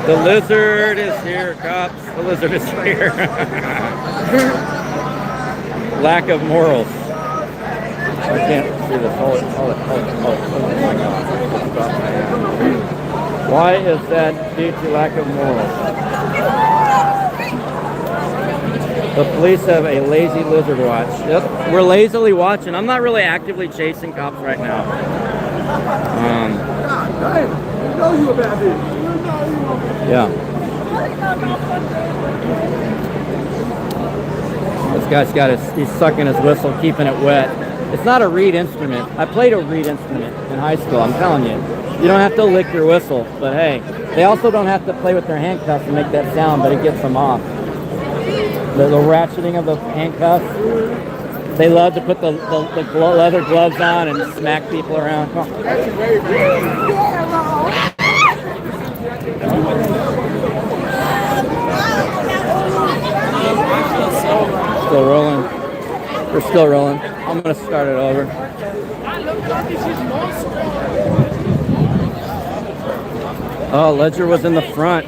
The lizard is here, cops. The lizard is here. Lack of morals. I can't see this. Oh my God. Why is that due to lack of morals? The police have a lazy lizard watch. Yep, we're lazily watching. I'm not really actively chasing cops right now. Yeah. This guy's he's sucking his whistle, keeping it wet. It's not a reed instrument. I played a reed instrument in high school, I'm telling you. You don't have to lick your whistle, but hey, they also don't have to play with their handcuffs and make that sound, but it gets them off. The ratcheting of the handcuffs. They love to put the leather gloves on and smack people around. Come on. Still rolling. We're still rolling. I'm gonna start it over. Oh, Ledger was in the front.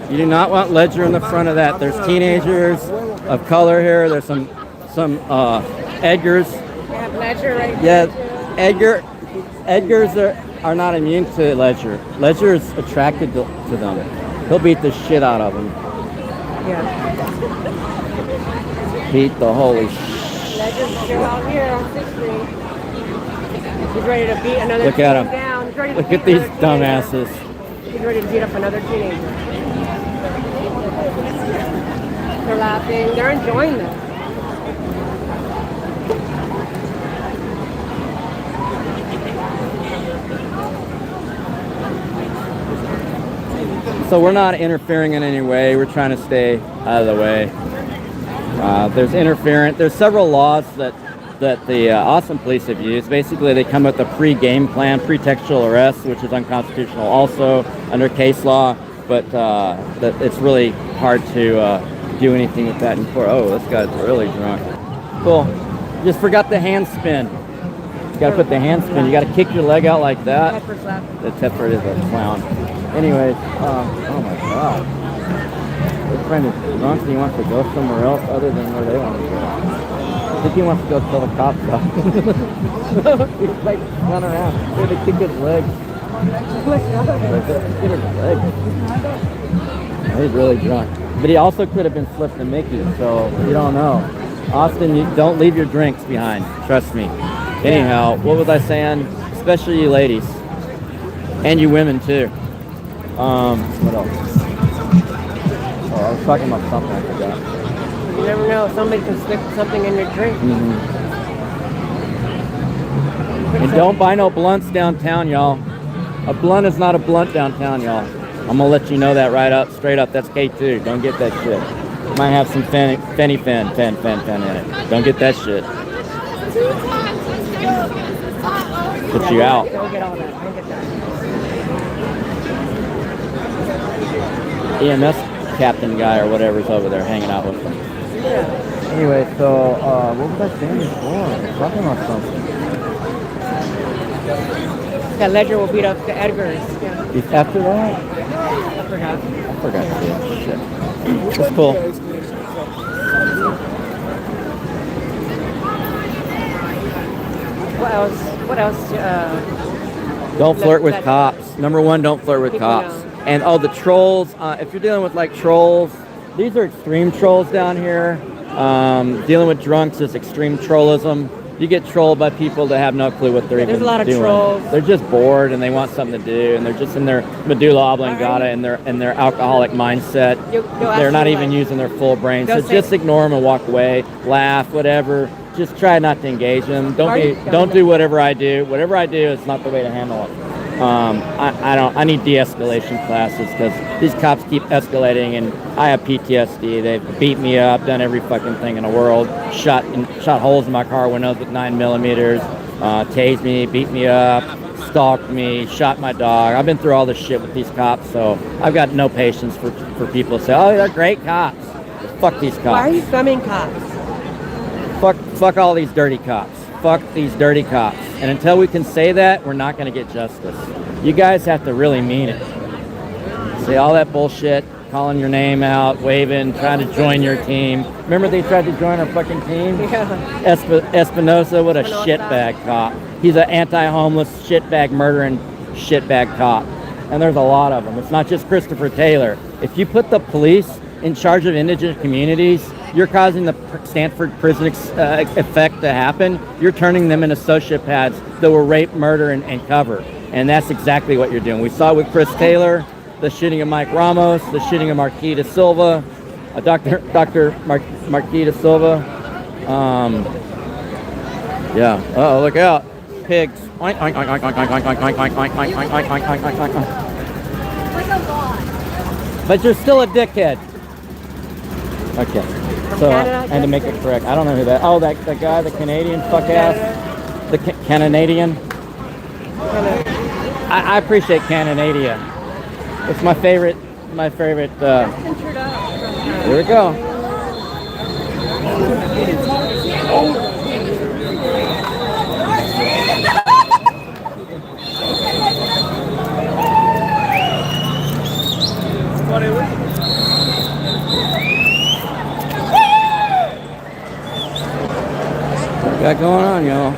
You do not want Ledger in the front of that. There's teenagers of color here. There's some Edgars. We have Ledger right Yeah, Edgars are not immune to Ledger. Ledger is attracted to them. He'll beat the shit out of them. Yeah. Beat the holy shit. Ledger's still out here on 6th Street. He's ready to beat another Look at him. down. He's ready to Look beat at these another dumbasses. teenager. He's ready to beat up another teenager. They're laughing. They're enjoying this. So we're not interfering in any way. We're trying to stay out of the way. There's interference. There's several laws that the Austin police have used. Basically, they come with a pre-game plan, pretextual arrest, which is unconstitutional also under case law. But that it's really hard to do anything with that in court. Oh, this guy's really drunk. Cool. Just forgot the hand spin. You gotta put the hand spin. You gotta kick your leg out like that. Pepper slap. The Tepford is a clown. Anyways, oh my God. This friend is drunk and he wants to go somewhere else other than where they want to go. I think he wants to go tell the cops stuff. He's like running around. He's to kick his leg. Kick his leg. He's really drunk. But he also could have been flipped to Mickey, so you don't know. Austin, you don't leave your drinks behind. Trust me. Anyhow, what was I saying? Especially you ladies. And you women too. What else? Oh, I was talking about something I forgot. You never know. Somebody can slip something in your drink. Mm-hmm. And don't buy no blunts downtown, y'all. A blunt is not a blunt downtown, y'all. I'm gonna let you know that right up, straight up. That's K2. Don't get that shit. Might have some fen in it. Don't get that shit. Put you out. Don't get all that. Don't get that. EMS captain guy or whatever's over there hanging out with them. Anyway, so what was I saying before? I was talking about something. That Ledger will beat up the Edgars. Yeah. After that? I forgot. I forgot to do that shit. It's cool. What else? What else? Don't flirt with cops. Number one, don't flirt with cops. And the trolls. If you're dealing with like trolls, these are extreme trolls down here. Dealing with drunks is extreme trollism. You get trolled by people that have no clue what they're even doing. There's a lot of trolls. They're just bored and they want something to do, and they're just in their medulla oblongata and their alcoholic mindset. They're not even using their full brain. So just ignore them and walk away. Laugh, whatever. Just try not to engage them. Don't do whatever I do. Whatever I do is not the way to handle it. I need de-escalation classes because these cops keep escalating, and I have PTSD. They've beat me up, done every fucking thing in the world, shot holes in my car windows with 9mm, tased me, beat me up, stalked me, shot my dog. I've been through all this shit with these cops, so I've got no patience for people to say, oh, they're great cops. Fuck these cops. Why are you thumbing cops? Fuck all these dirty cops. Fuck these dirty cops. And until we can say that, we're not going to get justice. You guys have to really mean it. Say all that bullshit, calling your name out, waving, trying to join your team. Remember they tried to join our fucking team? Yeah. Espinosa, what a shitbag cop. He's an anti-homeless, shitbag murdering, shitbag cop. And there's a lot of them. It's not just Christopher Taylor. If you put the police in charge of indigenous communities, you're causing the Stanford prison effect to happen. You're turning them into sociopaths that will rape, murder, and cover. And that's exactly what you're doing. We saw it with Chris Taylor, the shooting of Mike Ramos, the shooting of Marquis de Silva, Dr. Marquis de Silva. Yeah. Uh-oh, look out. Pigs. Oink, oink, oink, oink, oink, oink, oink, oink, oink, oink, oink, oink, oink, oink, oink, oink, oink, oink. Like a lot. But you're still a dickhead. Okay. So, and to make it correct, I don't know who that. Oh, that guy, the Canadian fuck ass, the Canadian. I appreciate Canadadia. It's my favorite. Here we go. What got going on, y'all?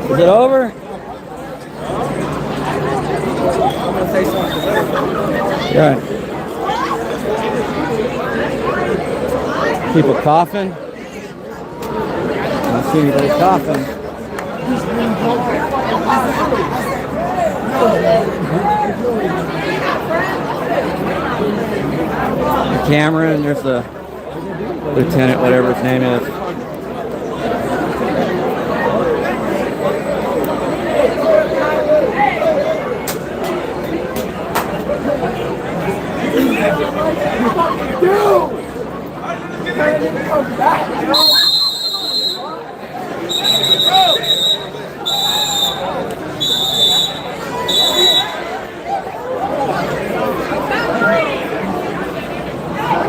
Is it over? Right. People coughing. I don't see anybody coughing. The camera, and there's the lieutenant, whatever his name is.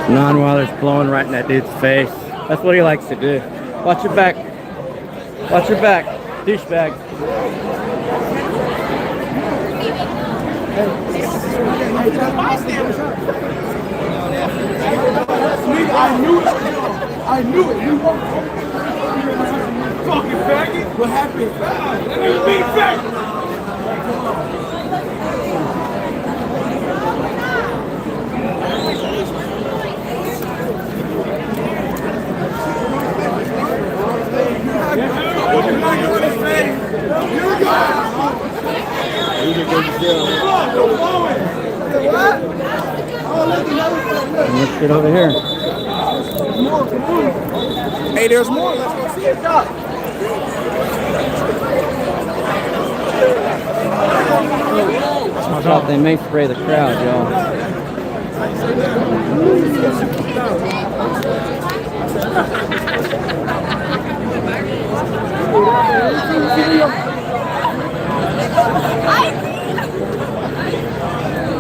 Non-Wilder's blowing right in that dude's face. That's what he likes to do. Watch your back. Watch your back. Douchebag. I knew it. You won't. Fucking faggot. What happened? You big faggot. Let's get over here. Hey, there's more. Let's go see it. I thought they may spray the crowd, y'all.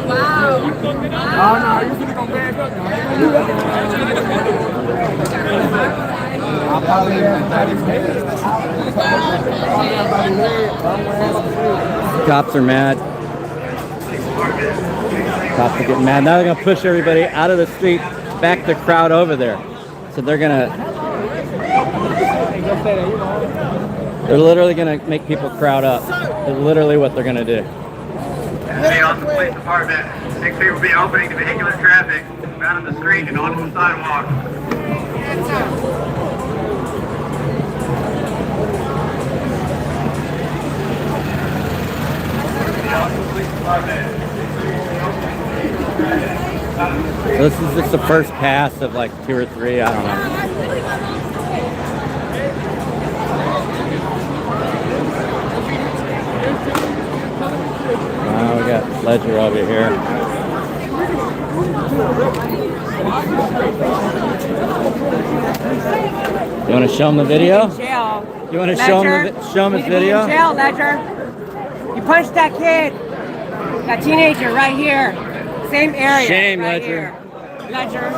Wow. Cops are mad. Cops are getting mad. Now they're gonna push everybody out of the street, back the crowd over there. So they're literally gonna make people crowd up. That's literally what they're gonna do. Hey, Austin Police Department. 6 people will be opening to vehicular traffic out of the street and onto the sidewalk. So this is just the first pass of like 2 or 3, I don't know. Now we got Ledger over here. You want to show him the video? Jail. You want to show him his video? In jail, Ledger. You punched that kid, that teenager right here, same area. Shame, right Ledger. here. Ledger,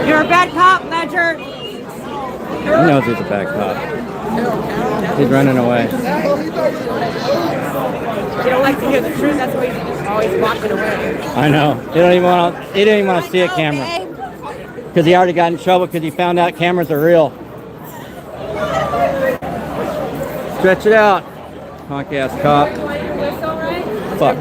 you're a bad cop, Ledger. He knows he's a bad cop. He's running away. You don't like to hear the truth. That's why he's always walking away. I know. He didn't even want to see a camera because he already got in trouble because he found out cameras are real. Stretch it out, honky ass cop. Fuck.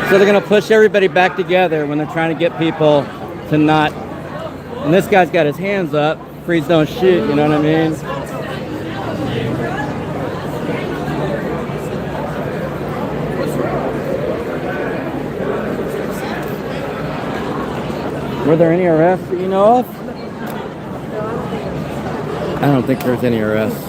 So they're gonna push everybody back together when they're trying to get people to not. And this guy's got his hands up. Freeze, don't shoot. You know what I mean? Were there any arrests that you know of? I don't think there's any arrests.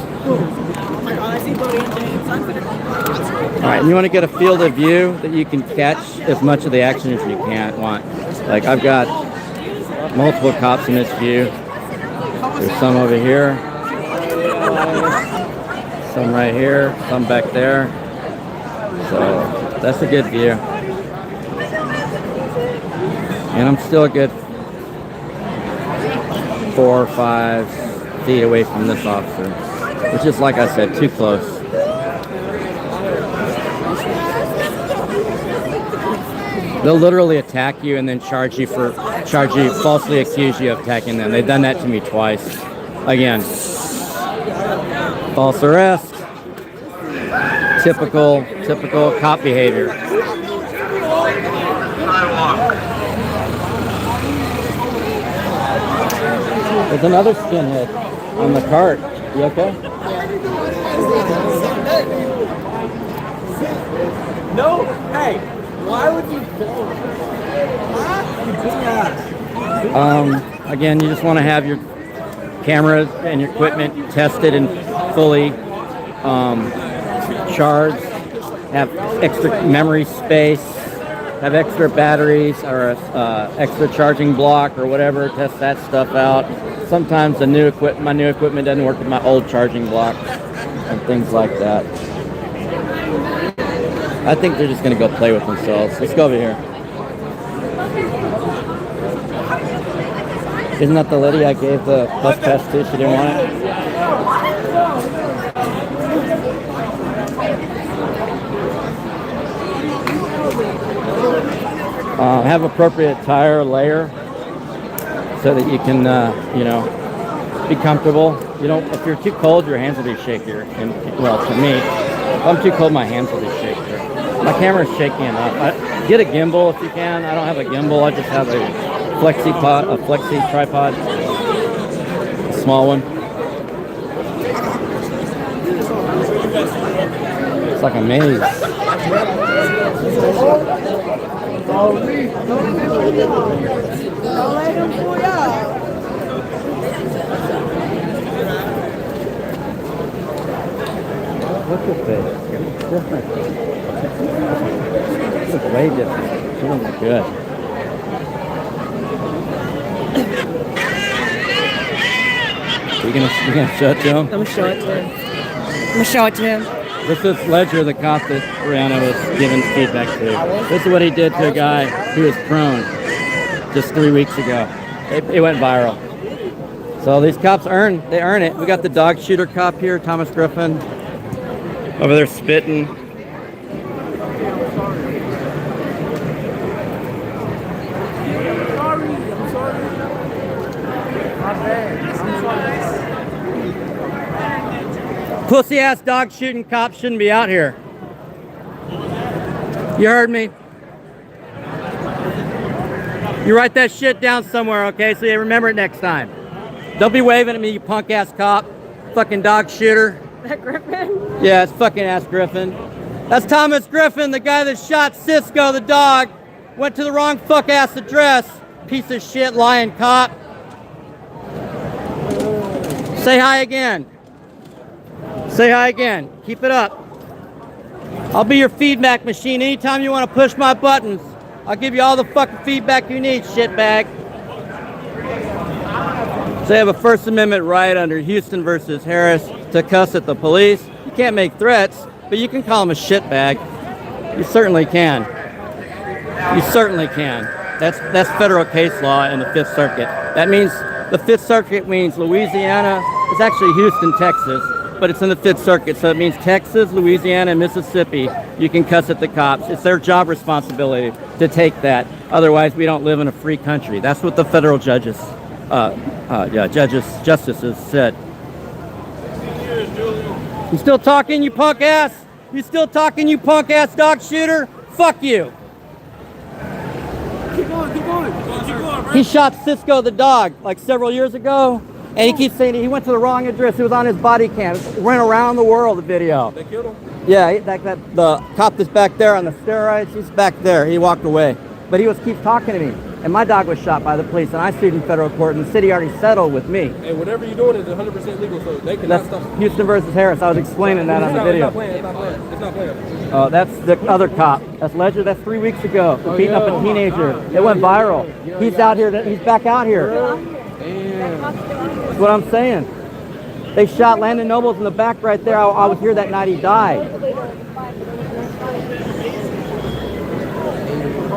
Alright, you want to get a field of view that you can catch as much of the action as you want. Like I've got multiple cops in this view. There's some over here. Some right here. Some back there. So that's a good view. And I'm still a good 4 or 5 feet away from this officer, which is, like I said, too close. They'll literally attack you and then falsely accuse you of attacking them. They've done that to me twice. Again, false arrest. Typical cop behavior. There's another skinhead on the cart. You okay? No, hey, why would you Again, you just want to have your cameras and your equipment tested and fully charged, have extra memory space, have extra batteries or extra charging block or whatever, test that stuff out. Sometimes my new equipment doesn't work with my old charging block and things like that. I think they're just going to go play with themselves. Let's go over here. Isn't that the lady I gave the bus pass to? She didn't want it? Have appropriate tire layer so that you can, be comfortable. You know, if you're too cold, your hands will be shakier. And well, to me, if I'm too cold, my hands will be shakier. My camera's shaky enough. Get a gimbal if you can. I don't have a gimbal. I just have a flexi tripod, a small one. It's like a maze. Look at this. It's different. This is way different. She doesn't look good. You gonna show it to him? I'm gonna show it to him. I'm gonna show it to him. This is Ledger, the cop that Brianna was giving feedback to. This is what he did to a guy who was prone just 3 weeks ago. It went viral. So these cops earn it. We got the dog shooter cop here, Thomas Griffin, over there spitting. Pussy ass dog shooting cops shouldn't be out here. You heard me. You write that shit down somewhere, okay, so you remember it next time. Don't be waving at me, you punk ass cop. Fucking dog shooter. Is that Griffin? Yeah, it's fucking ass Griffin. That's Thomas Griffin, the guy that shot Cisco the dog. Went to the wrong fuck ass address. Piece of shit lying cop. Say hi again. Say hi again. Keep it up. I'll be your feedback machine. Anytime you want to push my buttons, I'll give you all the fucking feedback you need, shitbag. So they have a First Amendment right under Houston versus Harris to cuss at the police. You can't make threats, but you can call them a shitbag. You certainly can. You certainly can. That's federal case law in the Fifth Circuit. That means the Fifth Circuit means Louisiana. It's actually Houston, Texas, but it's in the Fifth Circuit, so it means Texas, Louisiana, and Mississippi. You can cuss at the cops. It's their job responsibility to take that. Otherwise, we don't live in a free country. That's what the federal justices said. You still talking, you punk ass? You still talking, you punk ass dog shooter? Fuck you. Keep going, keep going. Keep going, bro. He shot Cisco the dog like several years ago, and he keeps saying he went to the wrong address. It was on his body cam. It went around the world, the video. They killed him? Yeah, the cop that's back there on the steroids, he's back there. He walked away. But he keeps talking to me. And my dog was shot by the police, and I sued in federal court, and the city already settled with me. Hey, whatever you're doing is 100% legal, so they cannot That's stop. Houston versus Harris. I was explaining that on the video. It's not playing, it's not playing. It's not playing. Oh, that's the other cop. That's Ledger. That's 3 weeks ago. For beating up a teenager. It went viral. He's out here. He's back out here. That's what I'm saying. They shot Landon Nobles in the back right there. I was here that night he died.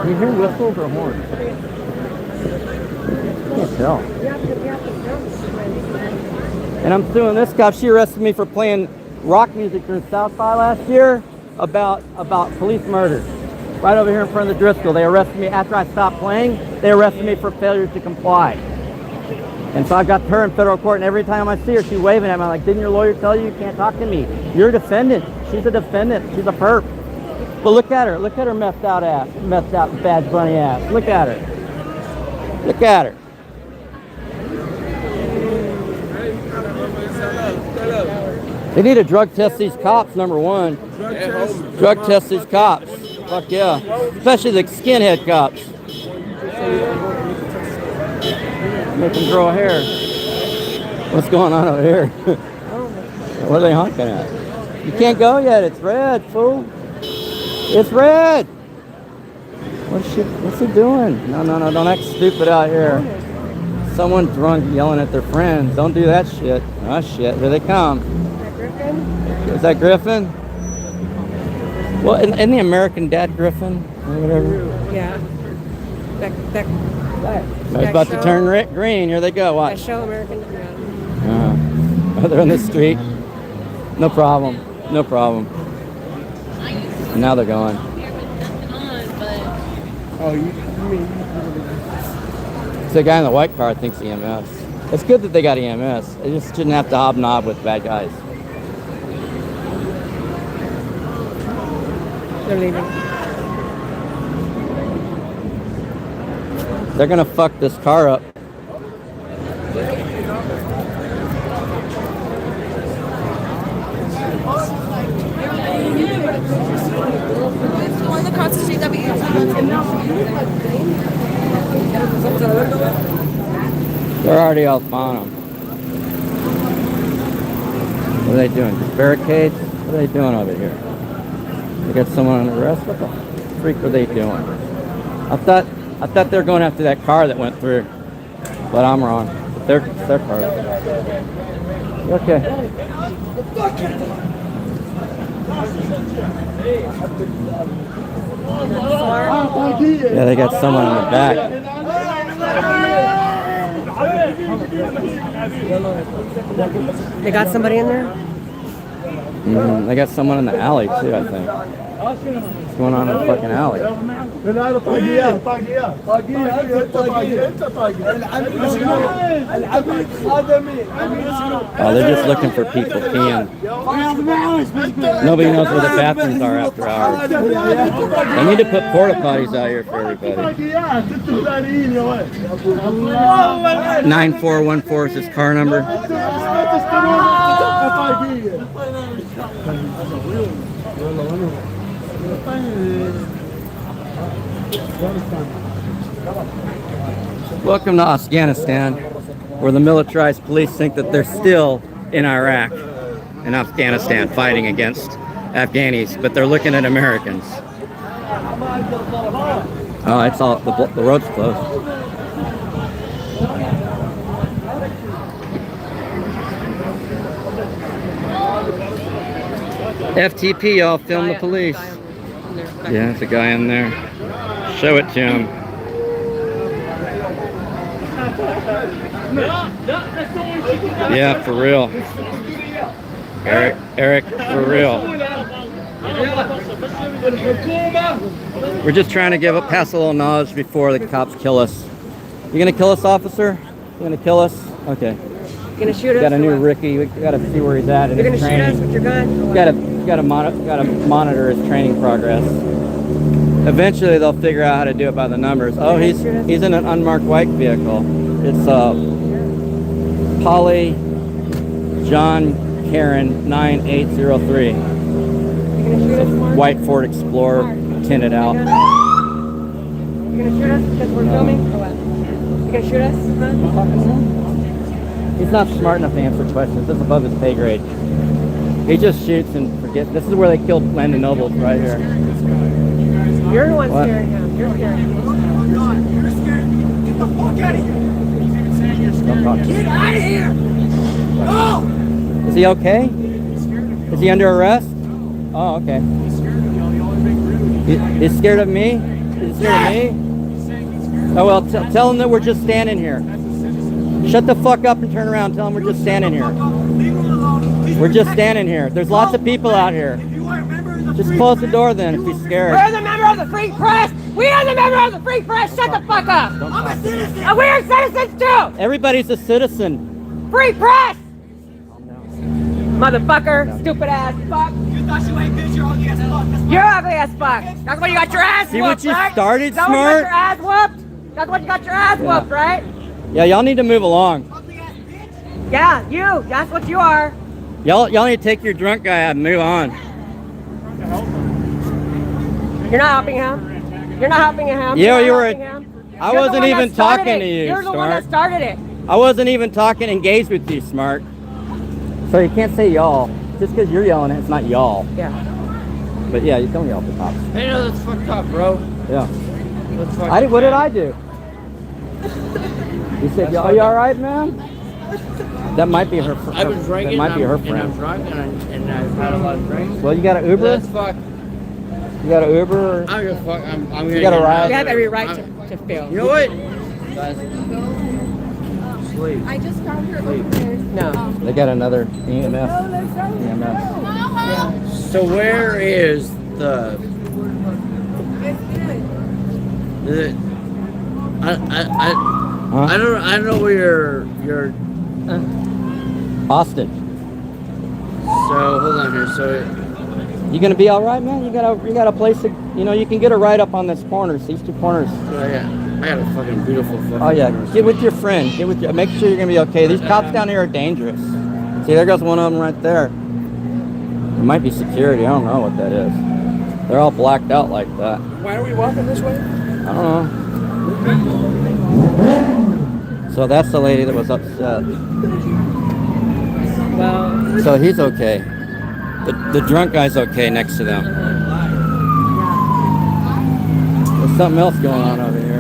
You hear whistles or horns? I can't tell. And I'm suing this cop. She arrested me for playing rock music during South by last year about police murder. Right over here in front of the Driscoll. They arrested me after I stopped playing. They arrested me for failure to comply. And so I got her in federal court, and every time I see her, she's waving at me. I'm like, didn't your lawyer tell you can't talk to me? You're a defendant. She's a defendant. She's a perp. But look at her. Look at her messed out ass. Messed out Bad Bunny ass. Look at her. Look at her. They need to drug test these cops, number one. Drug test these cops. Fuck yeah. Especially the skinhead cops. Make them grow hair. What's going on over here? What are they honking at? You can't go yet. It's red, fool. It's red. What's he doing? No, don't act stupid out here. Someone drunk yelling at their friends. Don't do that shit. Oh shit, here they come. Is that Griffin? Well, isn't the American Dad Griffin or whatever? Yeah. It's about to turn green. Here they go. Watch. That show American. Yeah. Oh, they're in the street. No problem. No problem. And now they're going. Oh, you mean? So the guy in the white car thinks EMS. It's good that they got EMS. They just shouldn't have to hobnob with bad guys. They're leaving. They're gonna fuck this car up. Going across the street that we They're already all on them. What are they doing? Just barricades? What are they doing over here? They got someone on arrest? What the freak are they doing? I thought they were going after that car that went through, but I'm wrong. It's their car. Okay. Yeah, they got someone in the back. They got somebody in there? They got someone in the alley too, I think. What's going on in the fucking alley? Oh, they're just looking for people peeing. Nobody knows where the bathrooms are after hours. They need to put porta potties out here for everybody. 9414 is his car number. Welcome to Aus-ghanistan, where the militarized police think that they're still in Iraq and Afghanistan fighting against Afghanis, but they're looking at Americans. Oh, it's all the road's closed. FTP, y'all, film the police. Yeah, there's a guy in there. Show it to him. Yeah, for real. Eric, for real. We're just trying to pass a little knowledge before the cops kill us. You gonna kill us, officer? You gonna kill us? Okay. You gonna shoot us? Got a new Ricky. We gotta see where he's at in You're his gonna training. shoot us with your gun? Gotta monitor his training progress. Eventually, they'll figure out how to do it by the numbers. Oh, he's in an unmarked white vehicle. It's Polly John Karen 9803. You gonna shoot us, Mark? White Ford Explorer, tinted out. You gonna shoot us because we're filming? Or what? You gonna shoot us? Huh? He's not smart enough to answer questions. That's above his pay grade. He just shoots and forgets. This is where they killed Landon Nobles, right here. You're the one What? scaring him. You're scaring him. You're scared. Get the fuck out of here. Don't talk. Get out of here. No. Is he okay? Is he under arrest? Oh, okay. He's scared of me? He's scared of me? Oh, well, tell him that we're just standing here. Shut the fuck up and turn around. Tell him we're just standing here. We're just standing here. There's lots of people out here. Just close the door then if he's scared. We're the member of the free press! We are the member of the free press! Shut the fuck up! I'm a citizen. And we are citizens too! Everybody's a citizen. Free press! Motherfucker, stupid ass fuck. You thought you ain't bitch, you're ugly as fuck. You're ugly as fuck. That's why you got your ass whooped, See what you right? started, That's why you smart? got your ass whooped? That's why you got your ass whooped, right? Yeah, y'all need to move along. Yeah, you. That's what you are. Y'all need to take your drunk guy out and move on. You're not helping him. You're not helping him. Yeah, You're you not were. helping him. I You're the wasn't one even that started talking it. to you, You're the one that Smart. started it. I wasn't even talking engaged with you, Smart. So you can't say y'all. Just because you're yelling it, it's not y'all. Yeah. But yeah, you don't yell at the cops. Hey, no, that's fucked up, bro. Yeah. That's fucked What did I do? You said, "Are you all right, man?" That might be her. I've been drinking. That might be her And I'm friend. drunk, and I've had a lot of drinks. Well, you got an Uber. That's fucked. You got an Uber. Or... I don't give a fuck. I'm gonna You got a get ride? You have every right to fail. You know what? Guys, sleep. I just found her over there. No. They got another EMS. So where is the? I don't know where you're. Austin. So hold on here. So You gonna be all right, man? You got a place to, you can get a ride up on this corners. These two corners. I got a fucking beautiful fucking. Oh yeah, get with your friend. Make sure you're gonna be okay. These cops down here are dangerous. See, there goes one of them right there. It might be security. I don't know what that is. They're all blacked out like that. Why are we walking this way? I don't know. So that's the lady that was upset. Well, So he's okay. The drunk guy's okay next to them. There's something else going on over here.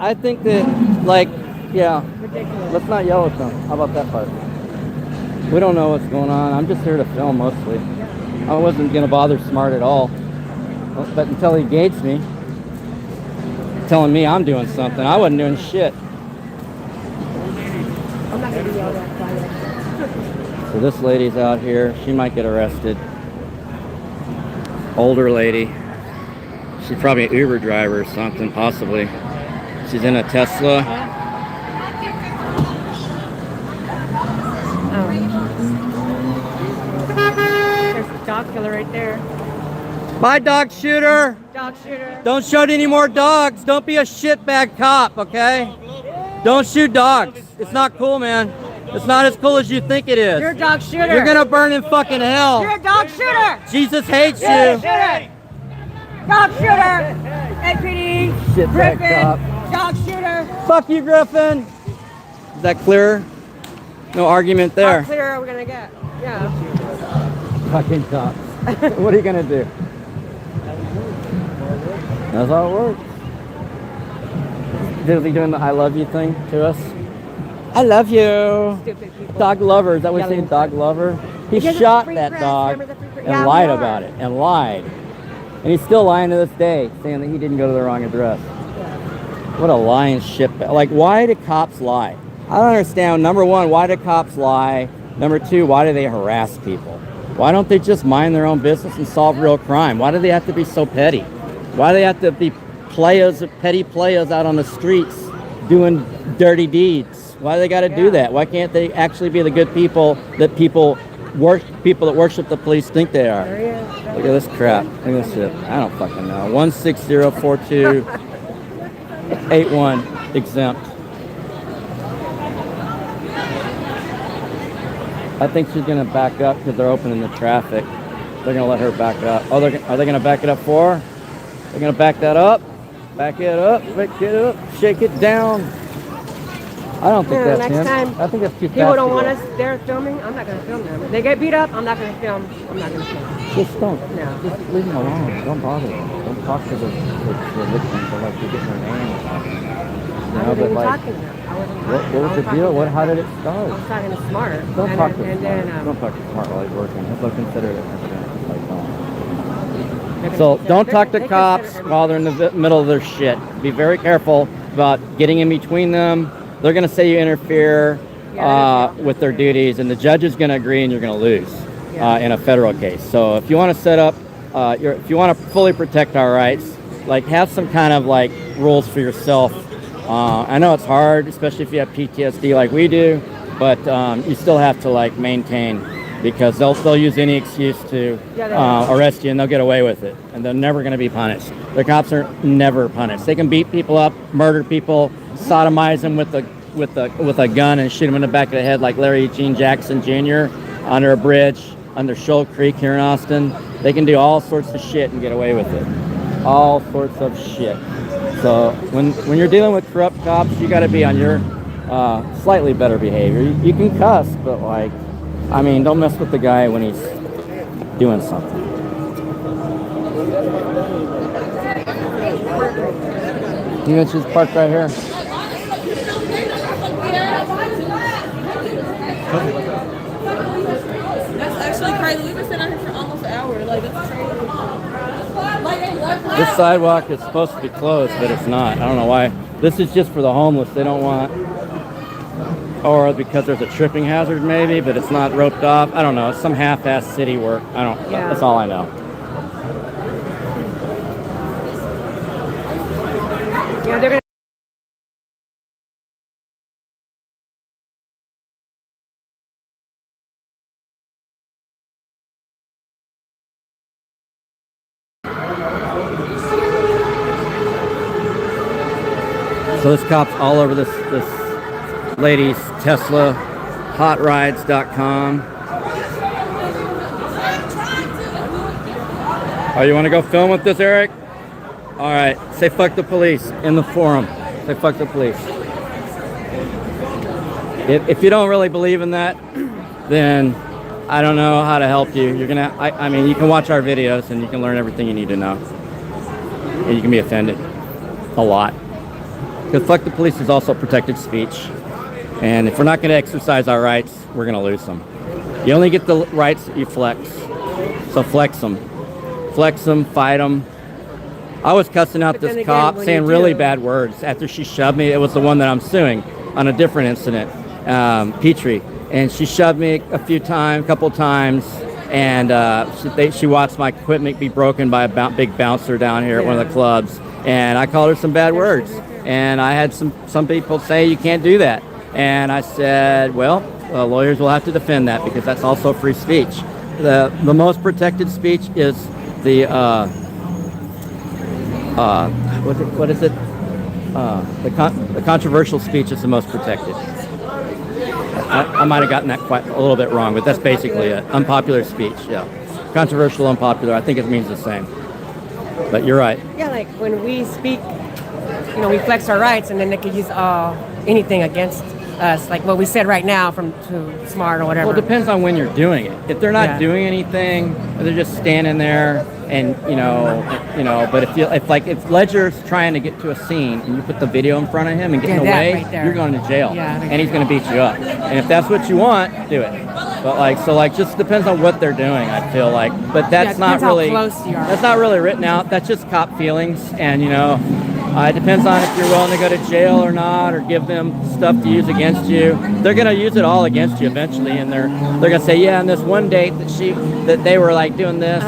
I think that, like, yeah, Ridiculous. let's not yell at them. How about that part? We don't know what's going on. I'm just here to film mostly. I wasn't gonna bother Smart at all. But until he gates me, telling me I'm doing something, I wasn't doing shit. I'm not gonna be yelled at by you. So this lady's out here. She might get arrested. Older lady. She's probably an Uber driver or something, possibly. She's in a Tesla. Oh. There's the dog killer right there. Bye, dog shooter. Dog shooter. Don't shoot any more dogs. Don't be a shitbag cop, okay? Don't shoot dogs. It's not cool, man. It's not as cool as you think it is. You're a dog shooter. You're gonna burn in fucking hell. You're a dog shooter. Jesus hates You're a you. shooter. Dog shooter. APD. Shitbag Griffin. cop. Dog shooter. Fuck you, Griffin. Is that clearer? No argument How there. clear are we gonna get? Yeah. Fucking cops. What are you gonna do? That's how it works. Is he doing the I love you thing to us? I love you. Stupid people. Dog lover. Is that what you say? Yelling. Dog lover? He Because it's shot free that press. dog Remember the free press? and Yeah, lied we are. about it. And lied. And he's still lying to this day, saying that he didn't go to the wrong address. What a lying shit. Like, why do cops lie? I don't understand. Number one, why do cops lie? Number two, why do they harass people? Why don't they just mind their own business and solve real crime? Why do they have to be so petty? Why do they have to be petty players out on the streets doing dirty deeds? Why do they got to do that? Why can't they actually be the good people that people that worship the police think they are? There he is. Look at this crap. Look at this shit. I don't fucking know. 1604281 exempt. I think she's gonna back up because they're opening the traffic. They're gonna let her back up. Oh, are they gonna back it up for her? They're gonna back that up. Back it up. Back it up. Shake it down. I don't think Yeah, that's next him. time I think that's too fast. People to don't want go. us there filming. I'm not gonna film them. If they get beat up, I'm not gonna film. I'm not gonna film. Just don't. No. Just leave them alone. Don't bother them. Don't talk to the victims or like you're getting their name or something. You I know, wasn't but even like, talking to them. I wasn't what talking. was the deal? How did it start? I was talking to Smart. Don't and talk then, to and Smart. then, Don't talk to Smart while he's working. He'll consider it an incident. Like, don't. they're So gonna- don't talk to they cops consider while they're in the middle of their shit. Be very careful about getting in between them. They're going to say you interfere with their duties, and the judge is going to agree, and you're going to lose in a federal case. So if you want to set up, if you want to fully protect our rights, like have some kind of like rules for yourself. I know it's hard, especially if you have PTSD like we do, but you still have to like maintain, because they'll use any excuse to arrest you, and they'll get away with it, and they're never going to be punished. The cops are never punished. They can beat people up, murder people, sodomize them with a gun and shoot them in the back of the head like Larry Gene Jackson Jr. under a bridge under Shoal Creek here in Austin. They can do all sorts of shit and get away with it. All sorts of shit. So when you're dealing with corrupt cops, you got to be on your slightly better behavior. You can cuss, but like, I mean, don't mess with the guy when he's doing something. You know, she's parked right here. That's actually crazy. We've been sitting out here for almost an hour. Like, that's crazy. This sidewalk is supposed to be closed, but it's not. I don't know why. This is just for the homeless. They don't want, or because there's a tripping hazard maybe, but it's not roped off. I don't know. It's some half-ass city work. I don't. Yeah. That's all I know. Yeah, they're gonna. So this cop's all over this lady's Tesla, hotrides.com. Oh, you want to go film with this, Eric? All right, say fuck the police in the forum. Say fuck the police. If you don't really believe in that, then I don't know how to help you. You're gonna, I mean, you can watch our videos and you can learn everything you need to know. And you can be offended a lot. Because fuck the police is also protected speech. And if we're not going to exercise our rights, we're going to lose them. You only get the rights that you flex. So flex them. Flex them, fight them. I was cussing out this cop, saying really bad words. After she shoved me, it was the one that I'm suing on a different incident, Petrie. And she shoved me a couple times. And she watched my equipment be broken by a big bouncer down here at one of the clubs. And I called her some bad words. And I had some people say you can't do that. And I said, well, lawyers will have to defend that because that's also free speech. The most protected speech is the what is it? The controversial speech is the most protected. I might have gotten that quite a little bit wrong, but that's basically it. Unpopular speech, yeah. Controversial, unpopular, I think it means the same. But you're right. Yeah, like when we speak, we flex our rights, and then they could use anything against us, like what we said right now from Too Smart or whatever. Well, it depends on when you're doing it. If they're not doing anything, or they're just standing there, and but if Ledger's trying to get to a scene and you put the video in front of him and get in the way, you're going to jail, and he's going to beat you up. And if that's what you want, do it. But just depends on what they're doing. I feel like, but that's not really written out. That's just cop feelings, and it depends on if you're willing to go to jail or not, or give them stuff to use against you. They're gonna use it all against you eventually, and they're gonna say, yeah, on this one date that they were like doing this,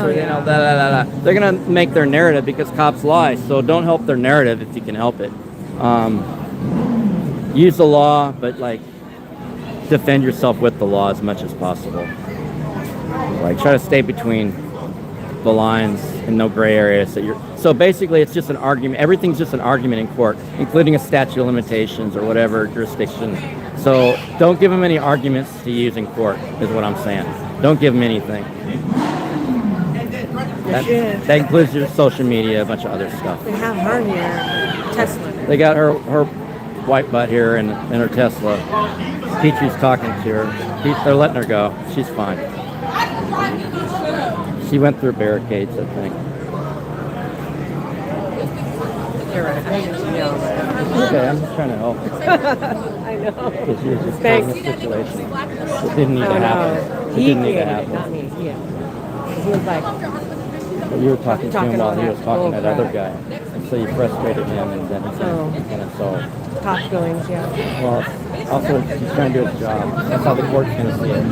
They're gonna make their narrative because cops lie. So don't help their narrative if you can help it. Use the law, but defend yourself with the law as much as possible. Try to stay between the lines and no gray areas. So basically it's just an argument. Everything's just an argument in court, including a statute of limitations or whatever jurisdiction. So don't give them any arguments to use in court is what I'm saying. Don't give them anything. That includes your social media, a bunch of other stuff. They have her here, Tesla. They got her white butt here in her Tesla. Petrie's talking to her. They're letting her go. She's fine. She went through barricades, I think. You're right. I just yelled. Okay, I'm just trying to help. I know. Because she was just in this situation. It didn't need to happen. It didn't need to happen. Not me. Yeah. He was like. But you were talking to him while he was talking to that other guy. And so you frustrated him, and then he's kind of so. Top feelings, yeah. Well, also, he's trying to do his job. That's how the court's going to see it.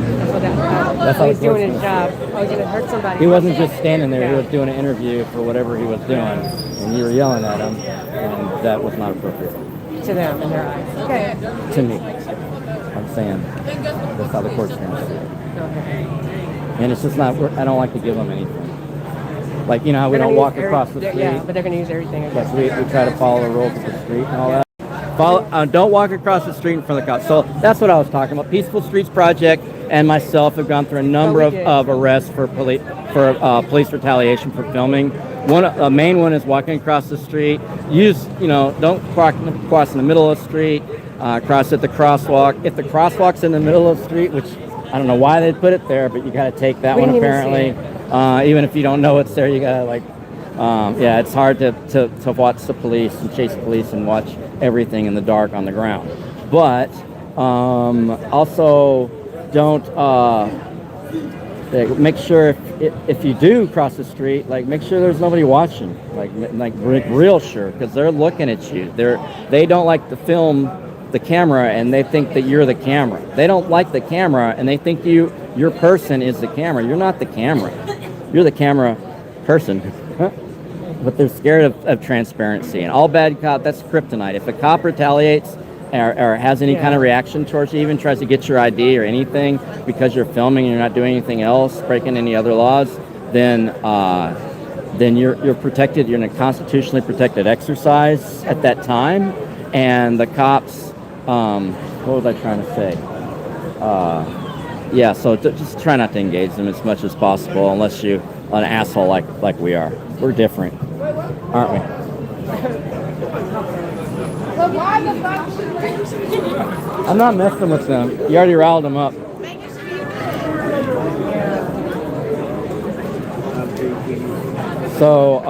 That's how he's doing his job. Oh, he's going to hurt somebody. He wasn't just standing there. He was doing an interview for whatever he was doing. And you were yelling at him, and that was not appropriate. To them, in their eyes. Okay. To me. I'm saying that's how the court's going to see it. Okay. And it's just not, I don't like to give them anything. Like, how we don't walk across the street. Yeah, but they're going to use everything. Yes, we try to follow the rules of the street and all that. Don't walk across the street in front of the cops. So that's what I was talking about. Peaceful Streets Project and myself have gone through a number of arrests for police retaliation for filming. A main one is walking across the street. Don't cross in the middle of the street. Cross at the crosswalk. If the crosswalk's in the middle of the street, which I don't know why they put it there, but you got to take that one apparently. Even if you don't know it's there, you got to it's hard to watch the police and chase the police and watch everything in the dark on the ground. But also don't make sure if you do cross the street, make sure there's nobody watching, real sure, because they're looking at you. They don't like to film the camera, and they think that you're the camera. They don't like the camera, and they think your person is the camera. You're not the camera. You're the camera person. But they're scared of transparency. And all bad cop, that's kryptonite. If a cop retaliates or has any kind of reaction towards you, even tries to get your ID or anything because you're filming and you're not doing anything else, breaking any other laws, then you're protected. You're in a constitutionally protected exercise at that time. And the cops, what was I trying to say? So just try not to engage them as much as possible unless you're an asshole like we are. We're different, aren't we? I'm not messing with them. You already riled them up. So,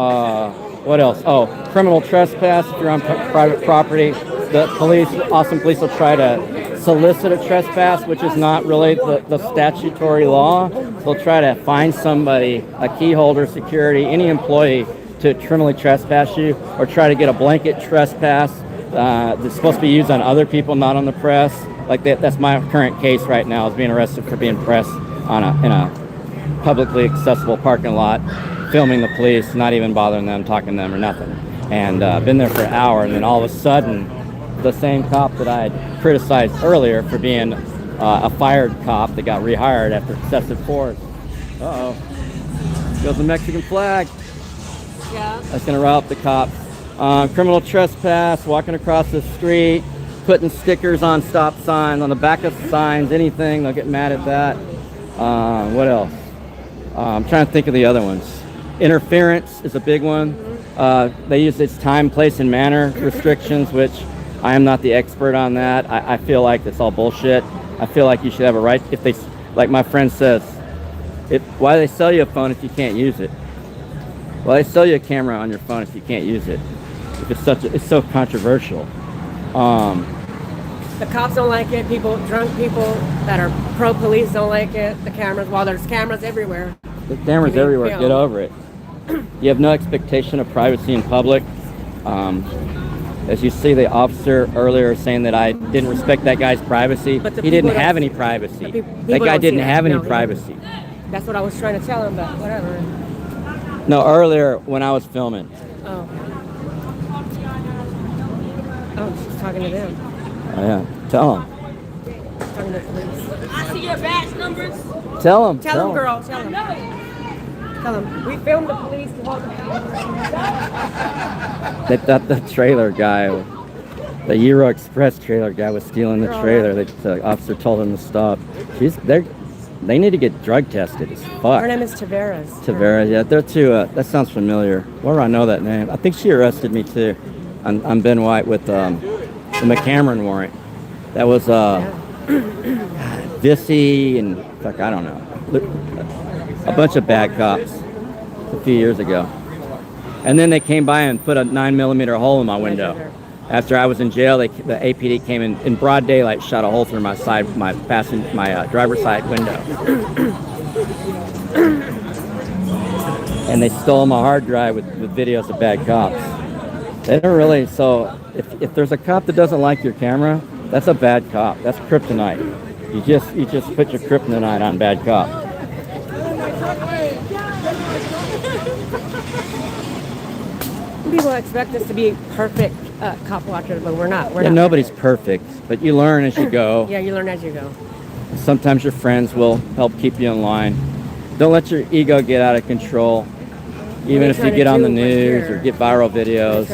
what else? Oh, criminal trespass if you're on private property. the police, Austin police will try to solicit a trespass, which is not really the statutory law. They'll try to find somebody, a key holder, security, any employee, to criminally trespass you, or try to get a blanket trespass that's supposed to be used on other people, not on the press. Like that's my current case right now, is being arrested for being pressed in a publicly accessible parking lot, filming the police, not even bothering them, talking to them or nothing. And been there for an hour, and then all of a sudden, the same cop that I had criticized earlier for being a fired cop that got rehired after excessive force. Uh-oh. Goes the Mexican flag. Yeah. That's going to rile up the cops. Criminal trespass, walking across the street, putting stickers on stop signs, on the back of signs, anything. They'll get mad at that. What else? I'm trying to think of the other ones. Interference is a big one. They use its time, place, and manner restrictions, which I am not the expert on that. I feel like it's all bullshit. I feel like you should have a right, if they, like my friend says, why do they sell you a phone if you can't use it? Why do they sell you a camera on your phone if you can't use it? If it's so controversial. The cops don't like it. Drunk people that are pro-police don't like it. The cameras, while there's cameras everywhere. The cameras everywhere. Get over it. You have no expectation of privacy in public. As you see, the officer earlier saying that I didn't respect that guy's privacy. But he didn't have any privacy. That guy didn't have any privacy. That's what I was trying to tell him, but whatever. No, earlier when I was filming. Oh. Oh, she's talking to them. Oh yeah, tell him. She's talking to the police. I see your badge numbers. Tell him. Tell him, girl. Tell him. Tell him. We filmed the police to hold the They thought the trailer guy, the Euro Express trailer guy, was stealing the trailer. The officer told him to stop. They need to get drug tested as fuck. Her name is Tavares. Tavares, yeah, they're too. That sounds familiar. Where do I know that name? I think she arrested me too. I'm Ben White with the McCameron warrant. That was Vissy and fuck, I don't know, a bunch of bad cops a few years ago. And then they came by and put a 9mm hole in my window. After I was in jail, the APD came in broad daylight, shot a hole through my driver's side window. And they stole my hard drive with videos of bad cops. They don't really, so if there's a cop that doesn't like your camera, that's a bad cop. That's kryptonite. You just put your kryptonite on bad cop. People expect us to be perfect cop watchers, but we're not. We're not Nobody's perfect. but you learn as you go. Yeah, you learn as you go. Sometimes your friends will help keep you in line. Don't let your ego get out of control. Even if you get on the news or get viral videos.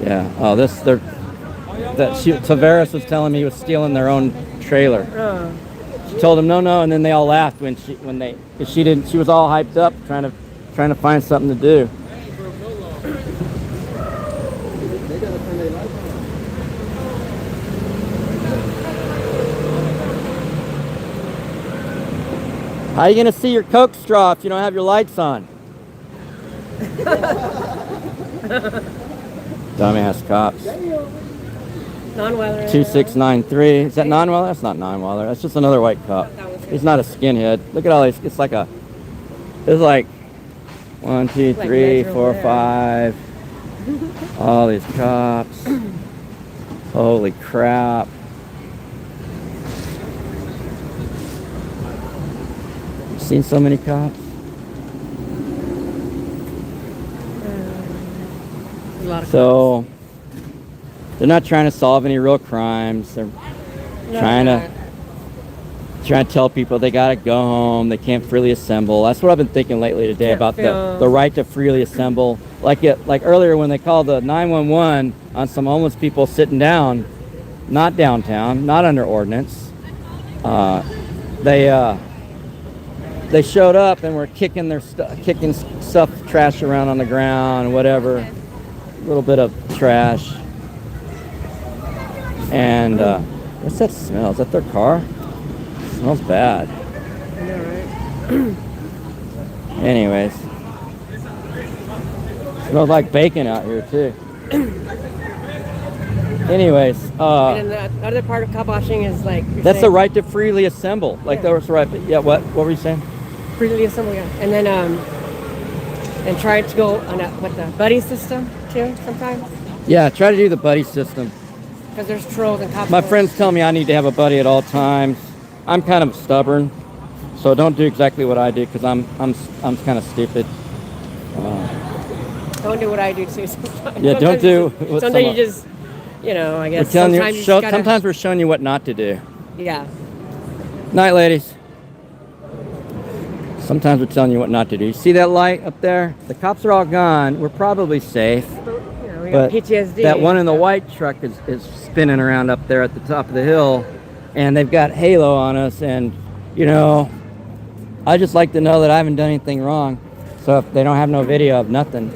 Yeah. Oh, Tavares was telling me he was stealing their own trailer. She told him no, and then they all laughed cause she was all hyped up trying to find something to do. How are you gonna see your Coke straw if you don't have your lights on? Dumbass cops. Non-Weller. 2693. Is that non-Weller? That's not non-Weller. That's just another white cop. He's not a skinhead. Look at all these. It's like 1, 2, 3, 4, 5. All these cops. Holy crap. Seen so many cops? So they're not trying to solve any real crimes. They're trying to tell people they gotta go home. They can't freely assemble. That's what I've been thinking lately today about the right to freely assemble. Like earlier when they called the 911 on some homeless people sitting down, not downtown, not under ordinance. They showed up and were kicking stuff, trash around on the ground and whatever, a little bit of trash. And what's that smell? Is that their car? It smells bad. I know, right? Anyways, smells like bacon out here too. Anyways, And then the other part of cop watching is like you're that's the saying, right to freely assemble. Like Yeah. that was the right. Yeah. What were you saying? freely assemble, yeah. And then and try to go on the buddy system too sometimes Yeah. Try to do the buddy system. because there's trolls and cops. My friends tell me I need to have a buddy at all times. I'm kind of stubborn, so don't do exactly what I do because I'm kind of stupid. Don't do what I do too. Sometimes. Yeah, don't do what Sometimes some- you just, I guess We're telling sometimes you, you just gotta, sometimes we're showing you what not to do. yeah. Night, ladies. Sometimes we're telling you what not to do. You see that light up there? The cops are all gone. We're probably safe. We But got PTSD. that one in the white truck is spinning around up there at the top of the hill, and they've got halo on us. And I just like to know that I haven't done anything wrong. So if they don't have no video of nothing,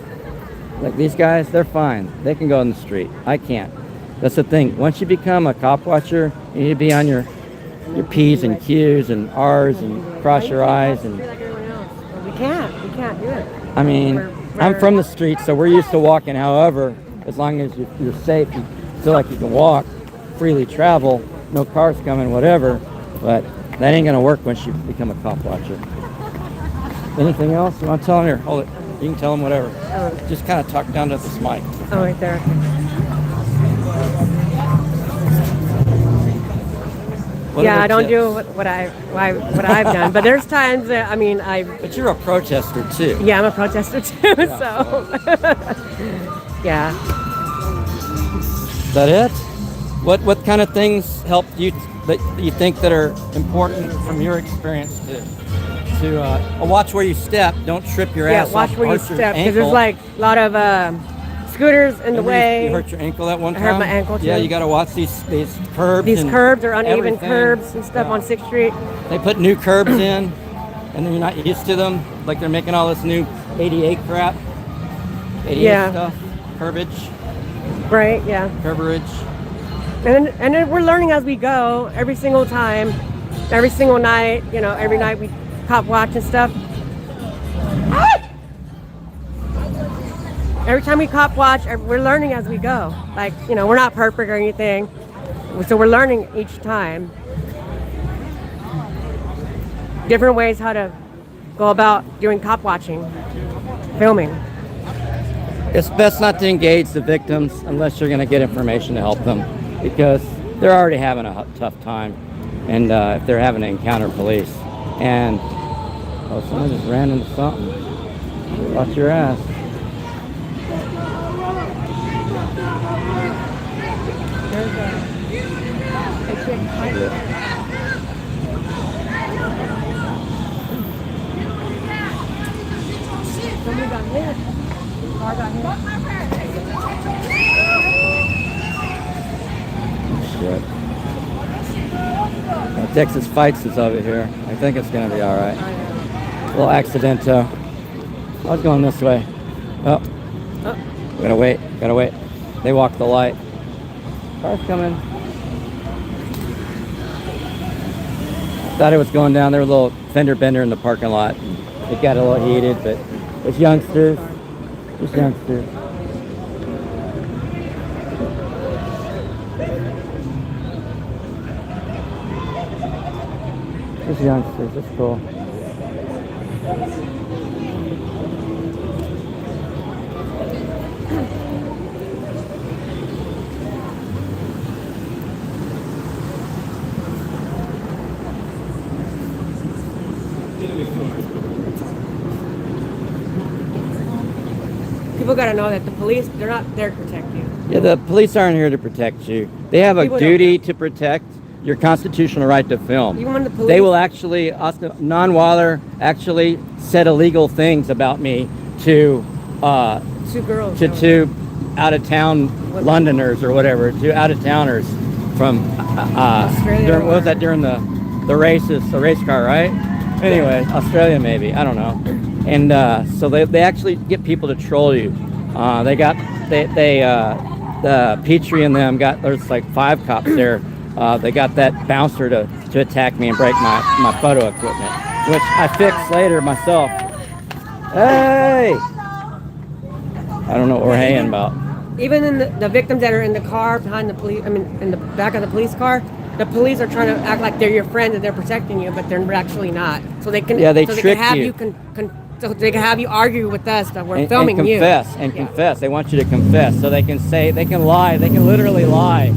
like these guys, they're fine. They can go in the street. I can't. That's the thing. Once you become a cop watcher, you need to be on your P's and Q's and R's and cross your I's and. Be like everyone else. But we can't do it. I mean, I'm from the streets, so we're used to walking. However, as long as you're safe, you feel like you can walk, freely travel, no cars coming, whatever. But that ain't gonna work once you become a cop watcher. Anything else you want to tell them here? Hold it. You can tell them whatever. Oh, Just kind of talk down to this mic. oh, right there. What Yeah, are I the don't do tips? what I've done, but there's times that But you're a protester too. yeah, I'm a protester too. Yeah, So yeah. Is that it? What kind of things helped you that you think that are important from your experience to watch where you step? Don't trip your Yeah, ass watch off, where you hurt your step because ankle. there's like a lot of scooters in the Remember way. You hurt your ankle that one I time? hurt my ankle, Yeah, too. you got to watch these curbs. These and curbs are uneven everything. curbs and stuff Yeah. on 6th Street. They put new curbs in, and then you're not used to them. Like they're making all this new ADA crap. ADA Yeah. stuff. Curbage. Right, yeah. Curberage. And then we're learning as we go every single time, every single night, every night we cop watch and stuff. Every time we cop watch, we're learning as we go. Like, we're not perfect or anything. So we're learning each time. Different ways how to go about doing cop watching, filming. It's best not to engage the victims unless you're going to get information to help them, because they're already having a tough time, and if they're having to encounter police. And someone just ran into something. Watch your ass. Somebody got hit. Car got hit. Shit. Texas Fights is over here. I think it's gonna be all right. A little accidento. I was going this way. Oh, gotta wait. They walked the light. Car's coming. Thought it was going down. There was a little fender bender in the parking lot. It got a little heated, but it's youngsters. Just youngsters. Just youngsters. That's cool. People got to know that the police, they're not there to protect you. Yeah, the police aren't here to protect you. They have a People don't. duty to protect your constitutional right to film. Even when the police... They will actually, Non-Waller actually said illegal things about me to Two girls. to out-of-town Londoners or whatever, to out-of-towners from Australia during, what was or- that, during the races, the race car, right? Anyway, Australia maybe, I don't know. And so they actually get people to troll you. The Petrie and them there's like 5 cops there. They got that bouncer to attack me and break my photo equipment, which I fixed later myself. Hey! I don't know what we're hanging about. even in the victims that are in the car behind the police, I mean, in the back of the police car, the police are trying to act like they're your friend and they're protecting you, but they're actually not. So they can, Yeah, they so they trick can have you. you so they can have you argue with us that we're and filming confess, you. and confess. They want you to confess, so they can lie. They can literally lie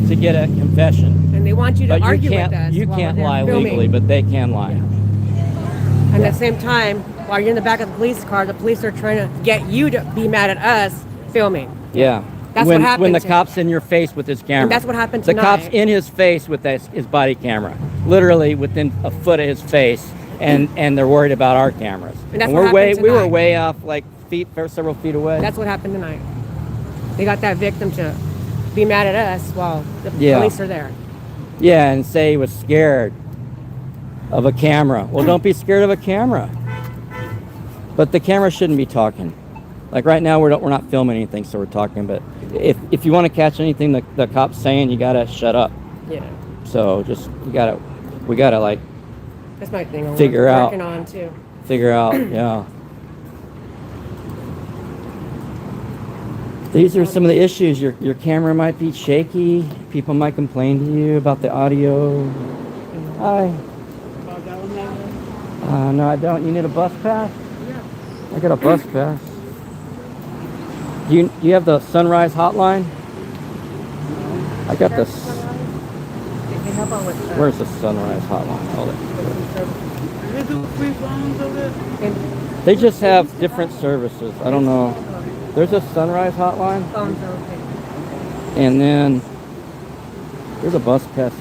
to get a confession. And they want you to But argue with us. you while can't they're lie filming. legally, but they can lie. And at the same time, while you're in the back of the police car, the police are trying to get you to be mad at us filming. Yeah. That's when, what happened. When the cop's in your face with his camera. And that's what happened The tonight. cop's in his face with his body camera, literally within a foot of his face, and they're worried about our cameras. And that's and what happened we were tonight. way off, like several feet away. That's what happened tonight. They got that victim to be mad at us while the Yeah. police are there. Yeah, and say he was scared of a camera. Well, don't be scared of a camera. But the camera shouldn't be talking. Like right now, we're not filming anything, so we're talking. But if you want to catch anything the cop's saying, you gotta shut up. Yeah. So we gotta like That's my thing. I'm Figure out. working on too. figure out. Yeah. These are some of the issues. Your camera might be shaky. People might complain to you about the audio. Hi. No, I don't. You need a bus pass? Yeah. I got a bus pass. Do you have the Sunrise hotline? I got this. Hey, how about with, Where's the Sunrise hotline? Hold it. They just have different services. I don't know. There's a Sunrise hotline, phones are okay. and then there's a bus pass.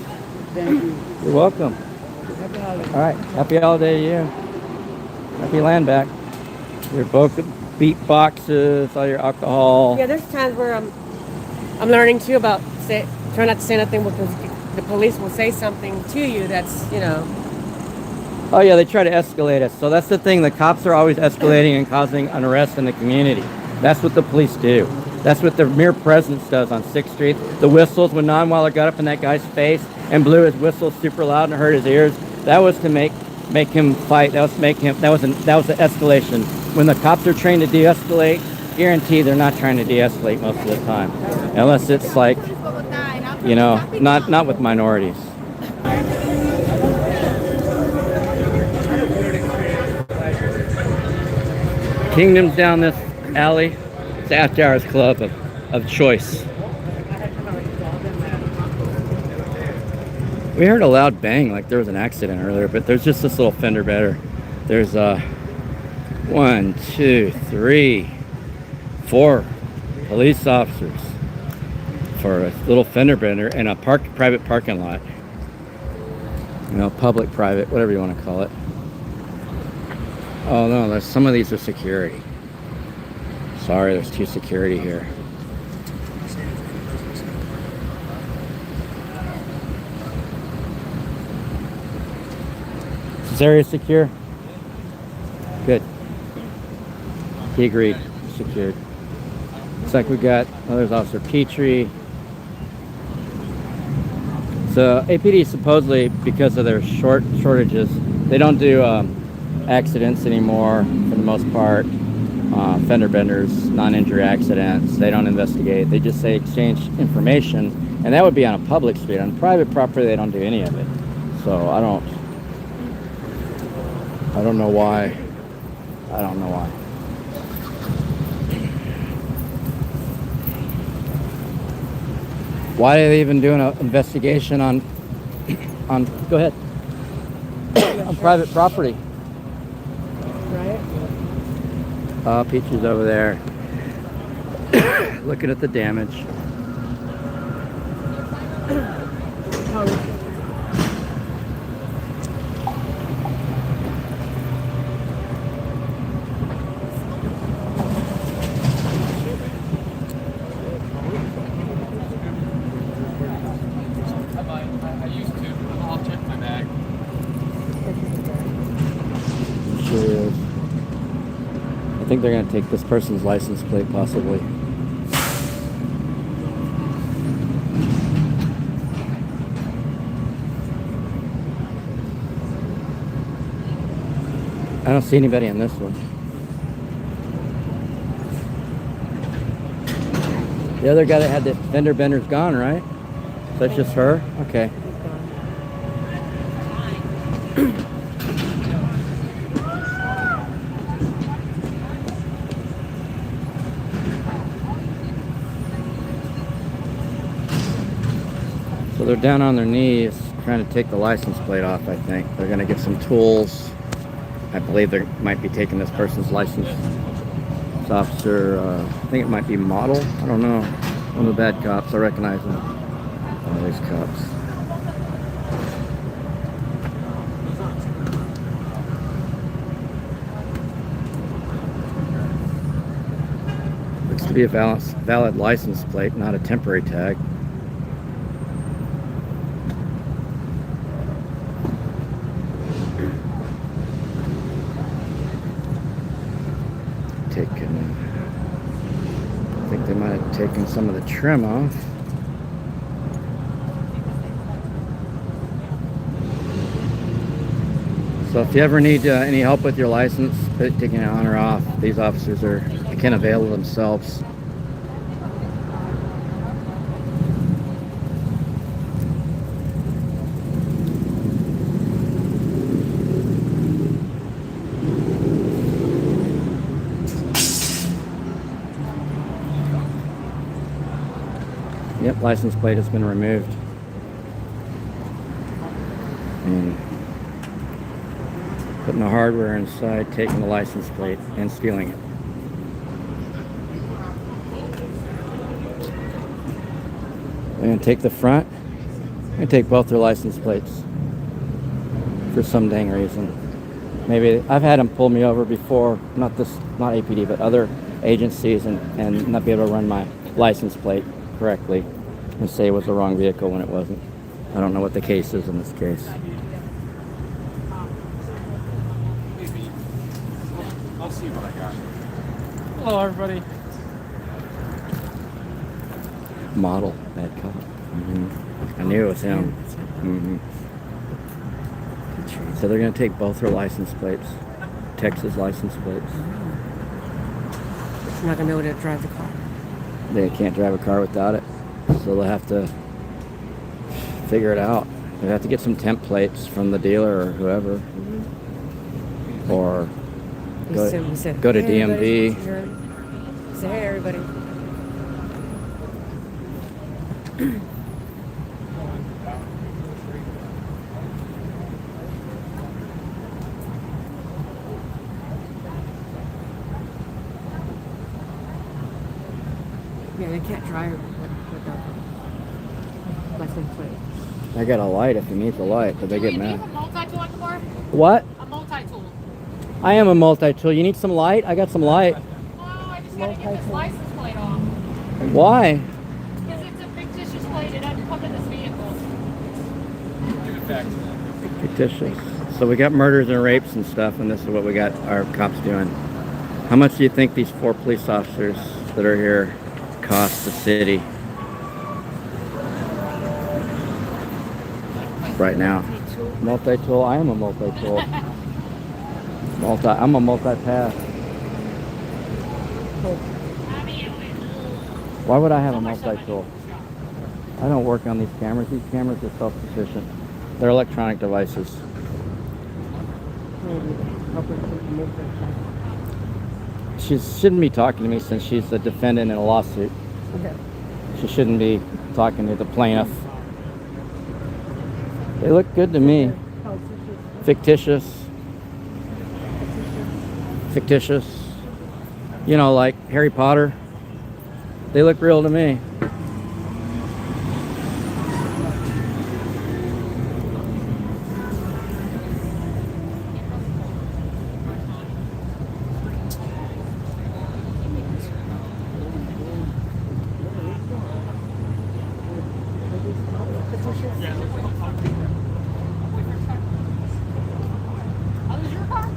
Thank you. You're welcome. Happy holidays. All right. Happy holiday to you. Happy land back. Your beat boxes, all your alcohol. Yeah, there's times where I'm learning too about try not to say nothing because the police will say something to you that's, you know. Oh yeah, they try to escalate us. So that's the thing. The cops are always escalating and causing unrest in the community. That's what the police do. That's what their mere presence does on 6th Street. The whistles, when Nonweiler got up in that guy's face and blew his whistle super loud and hurt his ears, that was to make him fight. That was the escalation. When the cops are trained to de-escalate, guarantee they're not trying to de-escalate most of the time, unless it's like, you know, not with minorities. Kingdom's down this alley. It's the after hours club of choice. We heard a loud bang like there was an accident earlier, but there's just this little fender bender. There's 1, 2, 3, 4 police officers for a little fender bender in a private parking lot. You know, public, private, whatever you want to call it. Oh no, some of these are security. Sorry, there's 2 security here. Is this area secure? Good. He agreed. Secured. Looks like we got, there's Officer Petrie. So APD supposedly, because of their shortages, they don't do accidents anymore for the most part. Fender benders, non-injury accidents. They don't investigate. They just say exchange information, and that would be on a public street. On private property, they don't do any of it. So I don't know why. I don't know why. Why are they even doing an investigation on go ahead, on private property? Right? Peaches over there looking at the damage. I used to. I'll check my bag. Sure is. I think they're gonna take this person's license plate, possibly. I don't see anybody on this one. The other guy that had the fender bender's gone, right? That's just her? Okay. So they're down on their knees trying to take the license plate off, I think. They're going to get some tools. I believe they might be taking this person's license. This officer, I think it might be Model. I don't know. One of the bad cops. I recognize him. One of these cops. Looks to be a valid license plate, not a temporary tag. I think they might have taken some of the trim off. So if you ever need any help with your license, taking it on or off, these officers can avail themselves. Yep, license plate has been removed. And putting the hardware inside, taking the license plate, and stealing it. I'm going to take the front. I'm going to take both their license plates. For some dang reason. Maybe I've had them pull me over before, not APD, but other agencies, and not be able to run my license plate correctly and say it was the wrong vehicle when it wasn't. I don't know what the case is in this case. I'll see what I got. Hello, everybody. Model, bad cop. I knew it was him. So they're going to take both her license plates, Texas license plates. She's not going to be able to drive the car. They can't drive a car without it, so they'll have to figure it out. They have to get some temp plates from the dealer or whoever, or go to DMV. Say hey, everybody. Yeah, they can't drive without license plate. I got a light if he needs a light, but they get mad. Do you have a multi-tool on the car? What? A multi-tool. I am a multi-tool. You need some light? I got some light. Oh, I just gotta get this license plate off. Why? Because it's a fictitious plate. It doesn't come in this vehicle. Give it back to them. Fictitious. So we got murders and rapes and stuff, and this is what we got our cops doing. How much do you think these 4 police officers that are here cost the city right now? Multi-tool? I am a multi-tool. I'm a multi-pass. Why would I have a multi-tool? I don't work on these cameras. These cameras are self-sufficient. They're electronic devices. She shouldn't be talking to me since she's the defendant in a lawsuit. Okay. She shouldn't be talking to the plaintiff. They look good to me. Fictitious. Fictitious. You know, like Harry Potter. They look real to me. Oh, is your car?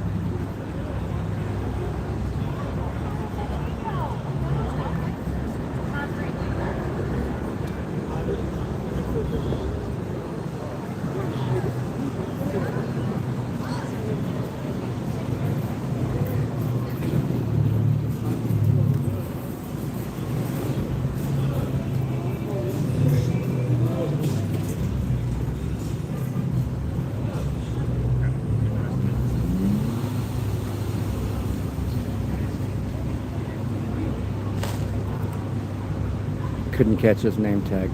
couldn't catch his name tag.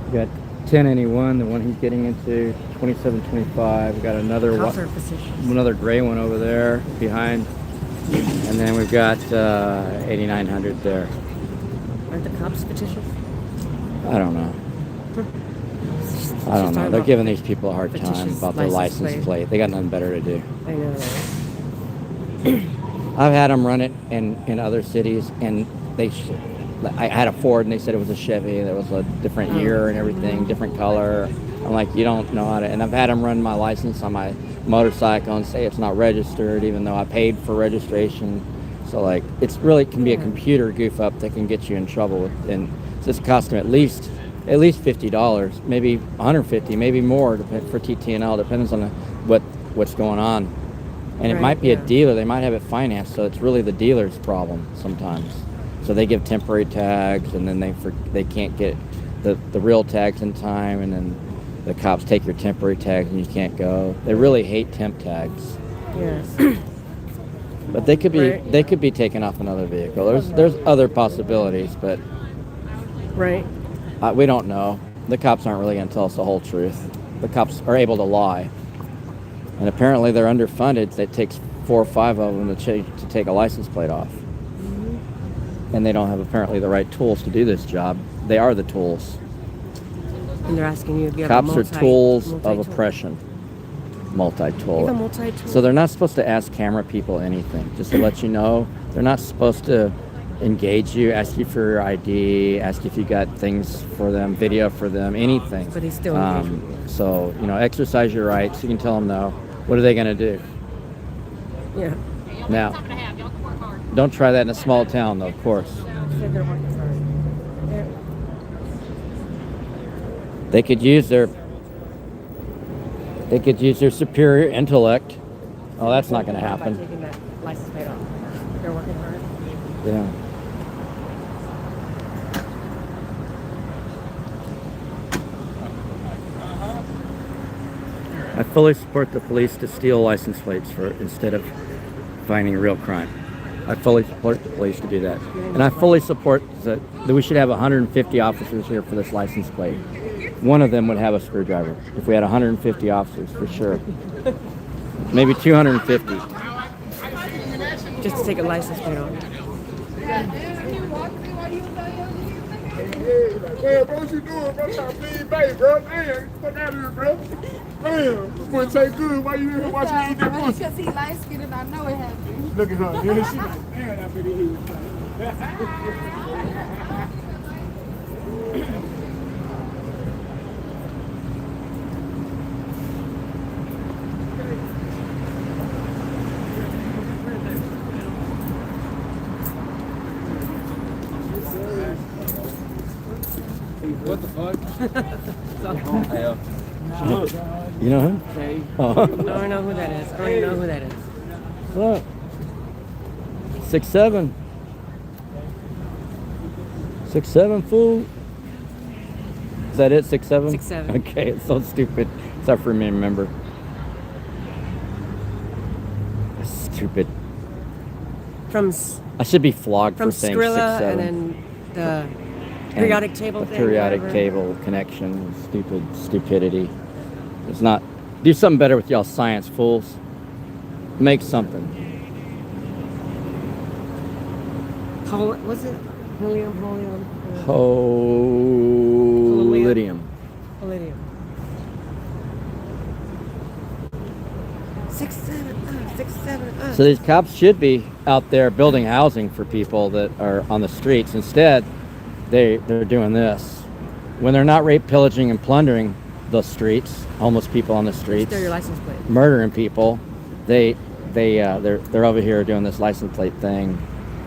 We got 1081, the one he's getting into, 2725. We got another Cops are facetious. another gray one over there behind, and then we've got 8900 there. Aren't the cops fictitious? I don't know. I don't know. They're giving these people a hard time fictitious about their license plate. They got nothing better to do. I know. I've had them run it in other cities, and I had a Ford, and they said it was a Chevy. That was a different year and everything, different color. I'm like, you don't know how to. And I've had them run my license on my motorcycle and say it's not registered, even though I paid for registration. So like, it's really can be a computer goof up that can get you in trouble with, and it's costing at least $50, maybe $150, maybe more for TTNL. Depends on what's going on. And it might be a dealer. They might have it financed, so it's really the dealer's problem sometimes. So they give temporary tags, and then they can't get the real tags in time, and then the cops take your temporary tags and you can't go. They really hate temp tags. Yes. But they could be taken off another vehicle. There's other possibilities, but Right. we don't know. The cops aren't really going to tell us the whole truth. The cops are able to lie. And apparently they're underfunded. It takes 4 or 5 of them to take a license plate off. And they don't have apparently the right tools to do this job. They are the tools. And they're asking you if you have Cops a are tools of multi-tool. oppression. Multi-tool. You have a multi-tool. So they're not supposed to ask camera people anything. Just to let you know, they're not supposed to engage you, ask you for your ID, ask if you got things for them, video for them, anything. But he's still engaged. So, exercise your rights. You can tell them no. What are they going to do? Yeah. Now, don't try that in a small town, though, of course. Said they're working hard. Yeah. They could use their superior intellect. Oh, that's not going to By happen. taking that license plate off. They're working hard. Yeah. I fully support the police to steal license plates instead of finding real crime. I fully support the police to do that. And I fully support that we should have 150 officers here for this license plate. One of them would have a screwdriver. If we had 150 officers, for sure. Maybe 250. Just to take a license plate off. Hey, bro, what you doing, bro? Trying to feed baby, bro. Damn, fuck out of here, bro. Damn, this boy take good. Why you in here watching me eat that pussy? Because he light skinned and I know it happened. Look at her. Yeah, she like, damn, that bitch here. What the fuck? You know him? Oh. No, I know who that is. I don't even know who that is. Look. 6'7". 6'7", fool. Is that it? 6'7"? 6'7". Okay, it's so stupid. It's hard for me to remember. Stupid. From I should be flogged for saying Skrilla 6'7". and then the periodic table the thing. periodic whatever. table connection. Stupidity. It's not. Do something better with y'all science, fools. Make something. Was it helium? Palladium. Palladium. 6'7". So these cops should be out there building housing for people that are on the streets. Instead, they're doing this. When they're not rape, pillaging, and plundering the streets, homeless people on the streets, Steal your license plate. murdering people, they're over here doing this license plate thing.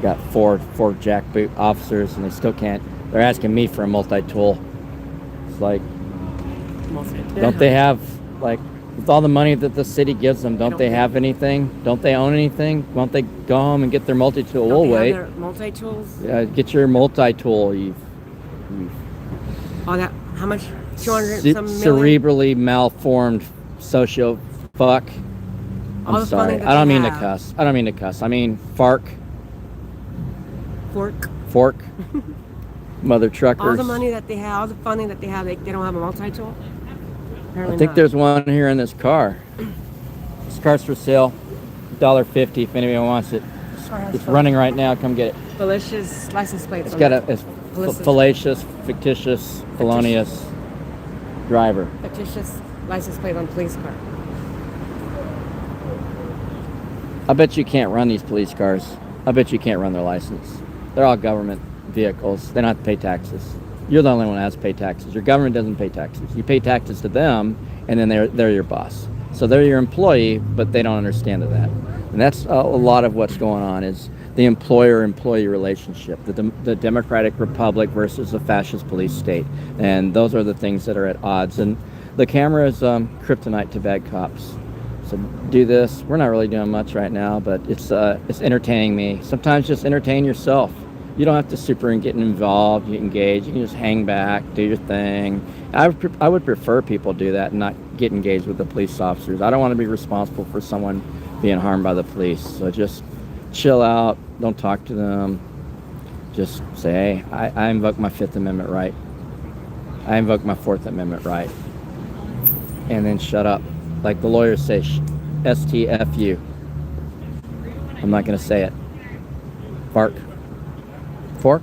Got four jackboot officers, and they still can't. They're asking me for a multi-tool. It's like, don't they have, like, with all the money that the city gives them, don't they have anything? Don't they own anything? Won't they go home and get their multi-tool? We'll wait. Multi-tools? Yeah, get your multi-tool. Oh, that, how much? 200 some million? Cerebrally malformed socio fuck. All I'm the sorry. funding that I don't they mean to have. cuss. I don't mean to cuss. I mean fark. Fork. fork. Mother truckers. All the money that they have, all the funding that they have, they don't have a multi-tool? Apparently I think not. there's one here in this car. This car's for sale. $1.50 if anybody wants it. It's running right now. Come get it. Malicious license plates. It's on got it. a fallacious, fictitious, felonious driver. Fictitious license plate on police car. I bet you can't run these police cars. I bet you can't run their license. They're all government vehicles. They don't have to pay taxes. You're the only one that has to pay taxes. Your government doesn't pay taxes. You pay taxes to them, and then they're your boss. So they're your employee, but they don't understand that. And that's a lot of what's going on is the employer-employee relationship, the democratic republic versus the fascist police state. And those are the things that are at odds. And the camera is kryptonite to bad cops. So do this. We're not really doing much right now, but it's entertaining me. Sometimes just entertain yourself. You don't have to super get involved, you engage. You can just hang back, do your thing. I would prefer people do that and not get engaged with the police officers. I don't want to be responsible for someone being harmed by the police. So just chill out. Don't talk to them. Just say, hey, I invoke my Fifth Amendment right. I invoke my Fourth Amendment right. And then shut up. Like the lawyers say, STFU. I'm not going to say it. Bark. Fork?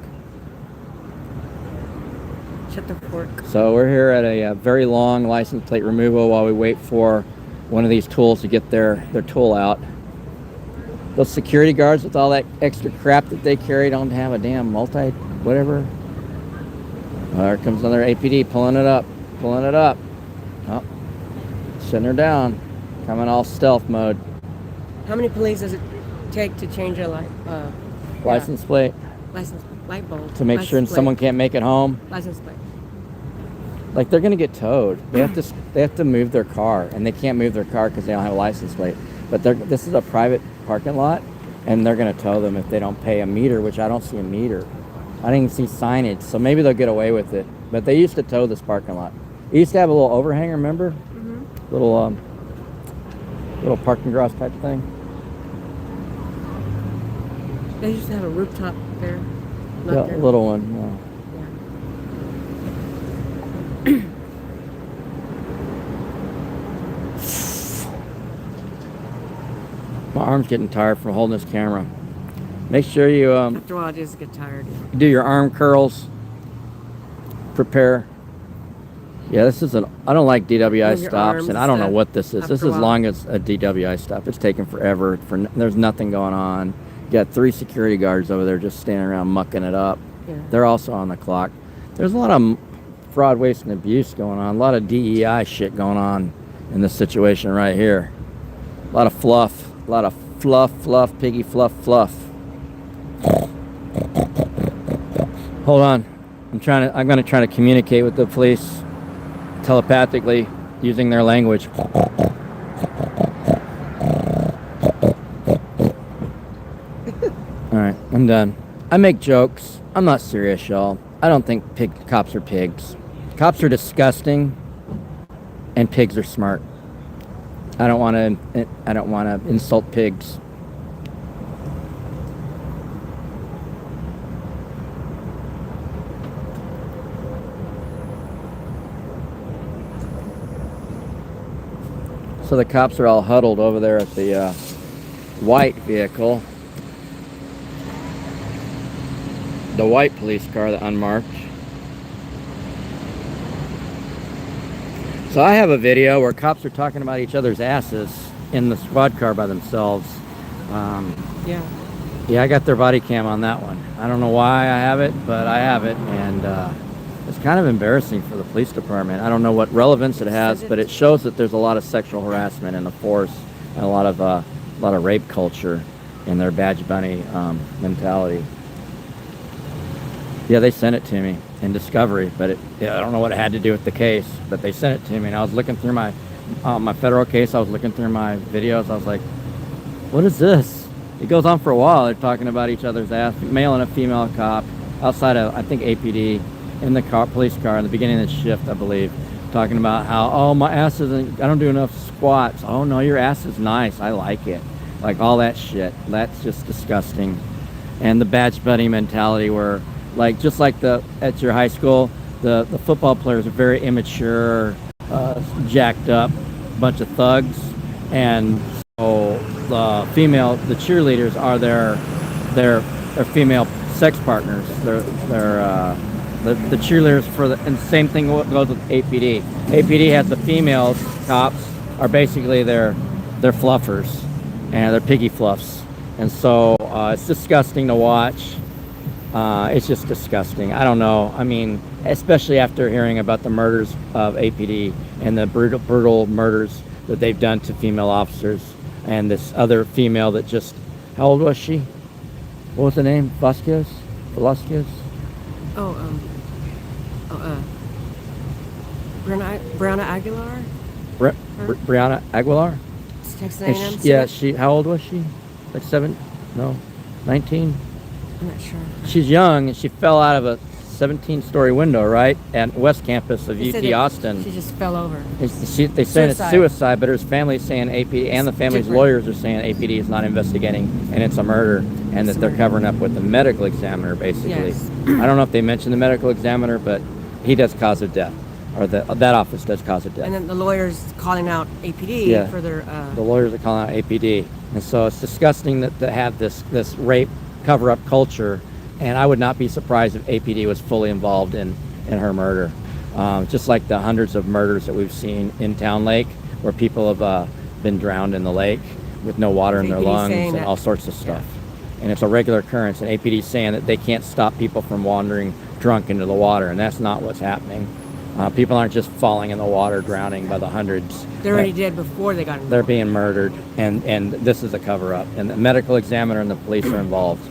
Shut the fork. So we're here at a very long license plate removal while we wait for one of these tools to get their tool out. Those security guards with all that extra crap that they carry don't have a damn whatever. There comes another APD pulling it up. Oh, shutting her down. Coming all stealth mode. How many police does it take to change a License plate. license light bulb? To make sure someone can't make it home. License plate. Like they're gonna get towed. They have to move their car, and they can't move their car because they don't have a license plate. But this is a private parking lot, and they're gonna tow them if they don't pay a meter, which I don't see a meter. I didn't even see signage, so maybe they'll get away with it. But they used to tow this parking lot. It used to have a little overhang, remember? Mm-hmm. Little parking garage type thing. They used to have a rooftop there. Yeah, a little one. Yeah. My arm's getting tired from holding this camera. Make sure you After a while, I just get tired. do your arm curls. Prepare. Yeah, this is I don't like DWI Move your stops, arms and I don't know stuff what this is. after This a is while. long as a DWI stop. It's taking forever. There's nothing going on. You got 3 security guards over there just standing around mucking it up. Yeah. They're also on the clock. There's a lot of fraud, waste, and abuse going on. A lot of DEI shit going on in this situation right here. A lot of fluff. A lot of fluff, piggy fluff. Hold on. I'm gonna try to communicate with the police telepathically using their language. Alright, I'm done. I make jokes. I'm not serious, y'all. I don't think cops are pigs. Cops are disgusting, and pigs are smart. I don't want to insult pigs. So the cops are all huddled over there at the white vehicle. The white police car, the unmarked. So I have a video where cops are talking about each other's asses in the squad car by themselves. Yeah, I got their body cam on that one. I don't know why I have it, but I have it, and it's kind of embarrassing for the police department. I don't know what relevance it has, but it shows that there's a lot of sexual harassment in the force and a lot of rape culture in their Badge Bunny mentality. Yeah, they sent it to me in discovery, but I don't know what it had to do with the case, but they sent it to me, and I was looking through my federal case. I was looking through my videos. I was like, what is this? It goes on for a while. They're talking about each other's ass, male and a female cop outside of, I think, APD in the police car in the beginning of the shift, I believe, talking about how, oh, my ass isn't, I don't do enough squats. Oh no, your ass is nice. I like it. Like all that shit. That's just disgusting. and the badge buddy mentality where, like, just like at your high school, the football players are very immature, jacked up bunch of thugs, and so the cheerleaders are their female sex partners. They're the cheerleaders and the same thing goes with APD. APD has the females cops are basically their fluffers, and they're piggy fluffs, and so it's disgusting to watch. It's just disgusting. I don't know. I mean, especially after hearing about the murders of APD and the brutal murders that they've done to female officers, and this other female that just, how old was she? What was the name? Velasquez? Brianna Aguilar? Brianna Aguilar? Texas And A&M? she, how old was she? Like 19? I'm not sure. She's young, and she fell out of a 17-story window, right, at West Campus of They said UT Austin. She just fell over. They say it's suicide, but her family's saying APD, and the family's lawyers are saying APD is not investigating, and it's a murder, and that they're covering up with the medical examiner, basically. Yes. I don't know if they mentioned the medical examiner, but he does cause of death, or that office does cause of death. And then the lawyers calling out APD for their... The lawyers are calling out APD, and so it's disgusting that they have this rape cover-up culture. And I would not be surprised if APD was fully involved in her murder. Just like the hundreds of murders that we've seen in Town Lake, where people have been drowned in the lake with no water in their lungs and all sorts of stuff. Yeah. And it's a regular occurrence. And APD is saying that they can't stop people from wandering drunk into the water, and that's not what's happening. People aren't just falling in the water, drowning by the hundreds. They already did before they got involved. They're being murdered, and this is a cover-up. And the medical examiner and the police are involved.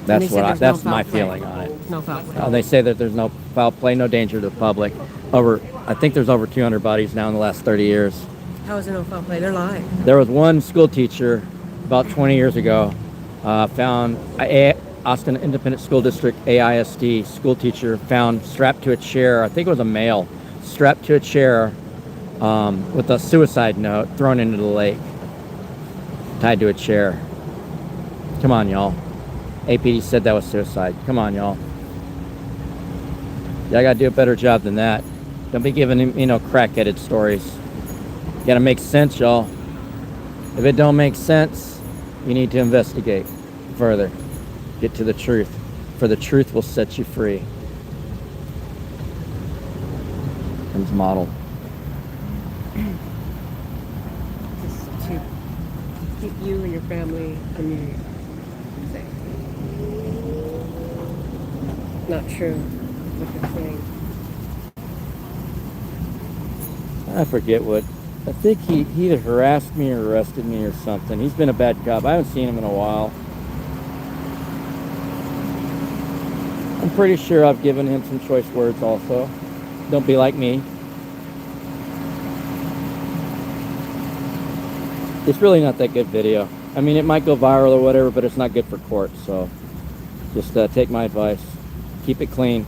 That's my feeling on it. No foul play. They say that there's no foul play, no danger to the public. I think there's over 200 bodies now in the last 30 years. How is there no foul play? They're lying. There was one school teacher about 20 years ago, found Austin Independent School District, AISD, school teacher found strapped to a chair. I think it was a male, strapped to a chair with a suicide note thrown into the lake, tied to a chair. Come on, y'all. APD said that was suicide. Come on, y'all. Yeah, I gotta do a better job than that. Don't be giving him, crack-headed stories. You gotta make sense, y'all. If it don't make sense, you need to investigate further. Get to the truth. For the truth will set you free. Comes model. Just to keep you and your family community safe. Not true what you're saying. I forget what. I think he either harassed me or arrested me or something. He's been a bad cop. I haven't seen him in a while. I'm pretty sure I've given him some choice words also. Don't be like me. It's really not that good video. I mean, it might go viral or whatever, but it's not good for court. So just take my advice. Keep it clean.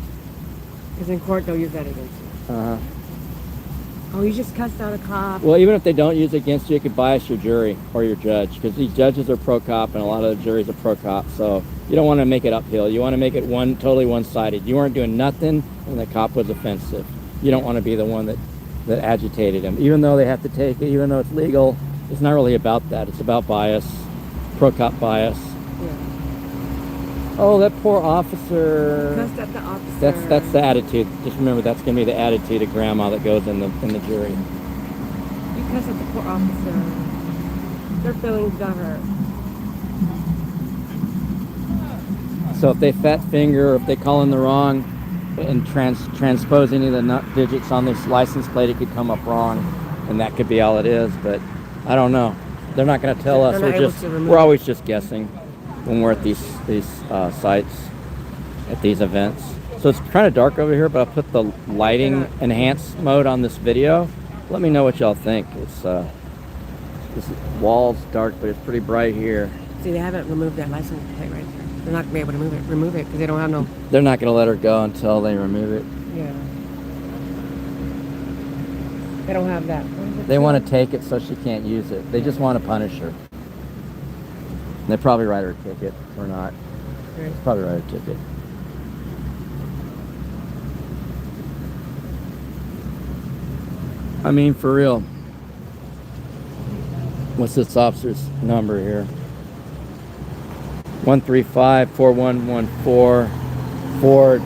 Because in court, they'll use that against you. Uh-huh. Oh, you just cussed out a cop. Well, even if they don't use it against you, it could bias your jury or your judge, because these judges are pro-cop and a lot of the juries are pro-cop. So you don't want to make it uphill. You want to make it totally one-sided. You weren't doing nothing and the cop was offensive. You don't want to be the one that agitated him. Even though they have to take it, even though it's legal, it's not really about that. It's about bias, pro-cop bias. Yeah. Oh, that poor officer. Cussed at the officer. That's the attitude. Just remember, that's going to be the attitude of grandma that goes in the jury. You cussed at the poor officer. Their feelings got hurt. So if they fat finger, or if they call in the wrong and transpose any of the digits on this license plate, it could come up wrong, and that could be all it is. But I don't know. They're not going to tell us. We're always just guessing when we're at these sites, at these events. So it's kind of dark over here, but I'll put the lighting enhanced mode on this video. Let me know what y'all think. It's this wall's dark, but it's pretty bright here. See, they haven't removed that license plate right there. They're not going to be able to remove it because they don't have no... They're not going to let her go until they remove it. Yeah. They don't have that. They want to take it so she can't use it. They just want to punish her. They probably write her a ticket or not. It's probably write a ticket. I mean, for real. What's this officer's number here? 135-4114 Ford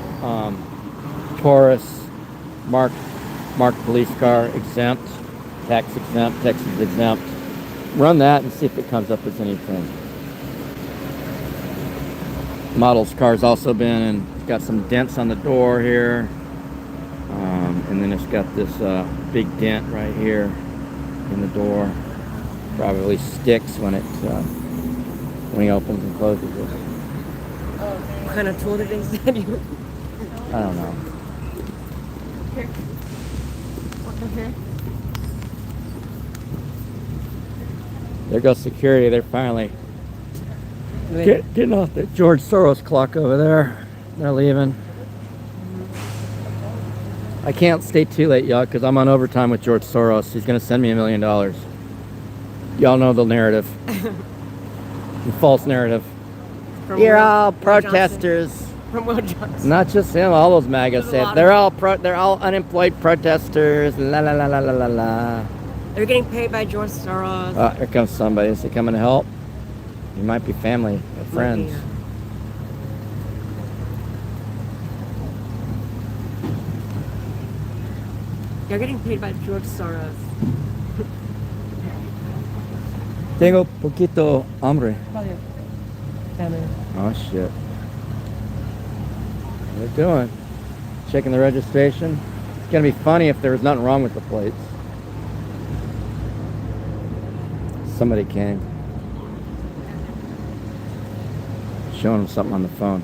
Taurus marked police car, exempt, tax exempt, Texas exempt. Run that and see if it comes up as anything. Model's car's also been and got some dents on the door here, and then it's got this big dent right here in the door. Probably sticks when it when he opens and closes it. What kind of tool did they send you? I don't know. Here. Welcome here. There goes security. They're finally getting off the George Soros clock over there. They're leaving. I can't stay too late, y'all, because I'm on overtime with George Soros. He's going to send me $1 million. Y'all know the narrative. The false narrative. You're all protesters. From Will Johnson. Not just him. All those MAGA said they're all unemployed protesters. La la la la la la la. They're getting paid by George Soros. Here comes somebody. Is he coming to help? He might be family or friends. They're getting paid by George Soros. Tengo poquito hambre. Family. Oh shit. What are they doing? Checking the registration. It's gonna be funny if there was nothing wrong with the plates. Somebody came. Showing him something on the phone.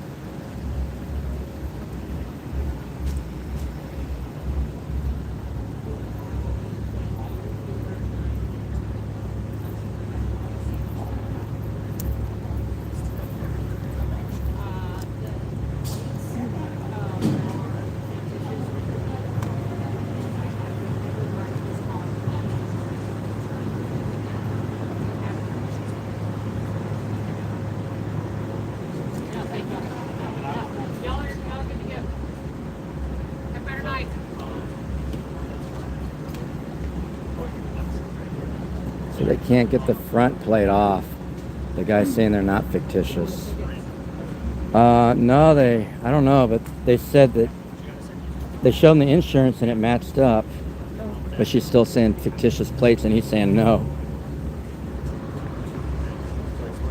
So they can't get the front plate off. The guy's saying they're not fictitious. No, I don't know, but they said that they showed them the insurance and it matched up. But she's still saying fictitious plates and he's saying no.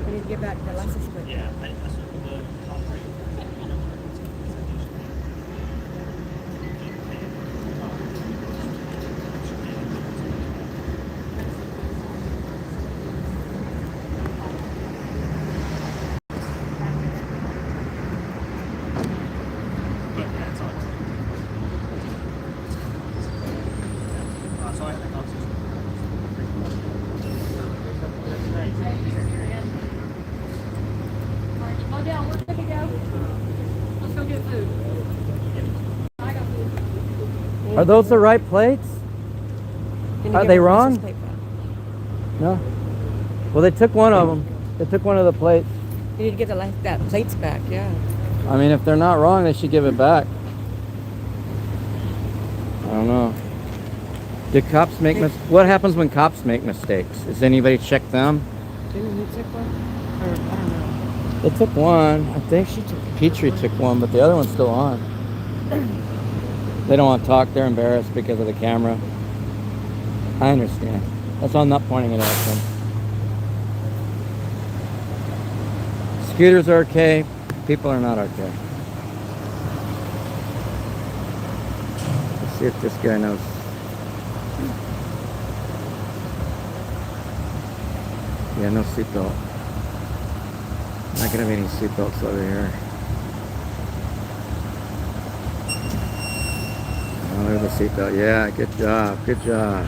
We need to get back the license plate. Yeah. Go down, we're good to go. Let's go get food. I got food. Are those the right plates? Are they wrong? No. Well, they took one of them. They took one of the plates. You need to get that plates back, yeah. I mean, if they're not wrong, they should give it back. I don't know. Do cops make what happens when cops make mistakes? Does anybody check them? Didn't you take one? Or, I don't know. They took one. I think Petrie took one, but the other one's still on. They don't want to talk. They're embarrassed because of the camera. I understand. That's why I'm not pointing it at them. Scooters are okay. People are not okay. Let's see if this guy knows. Yeah, no seatbelt. Not gonna be any seatbelts over here. Oh, there's a seatbelt. Yeah, good job. Good job.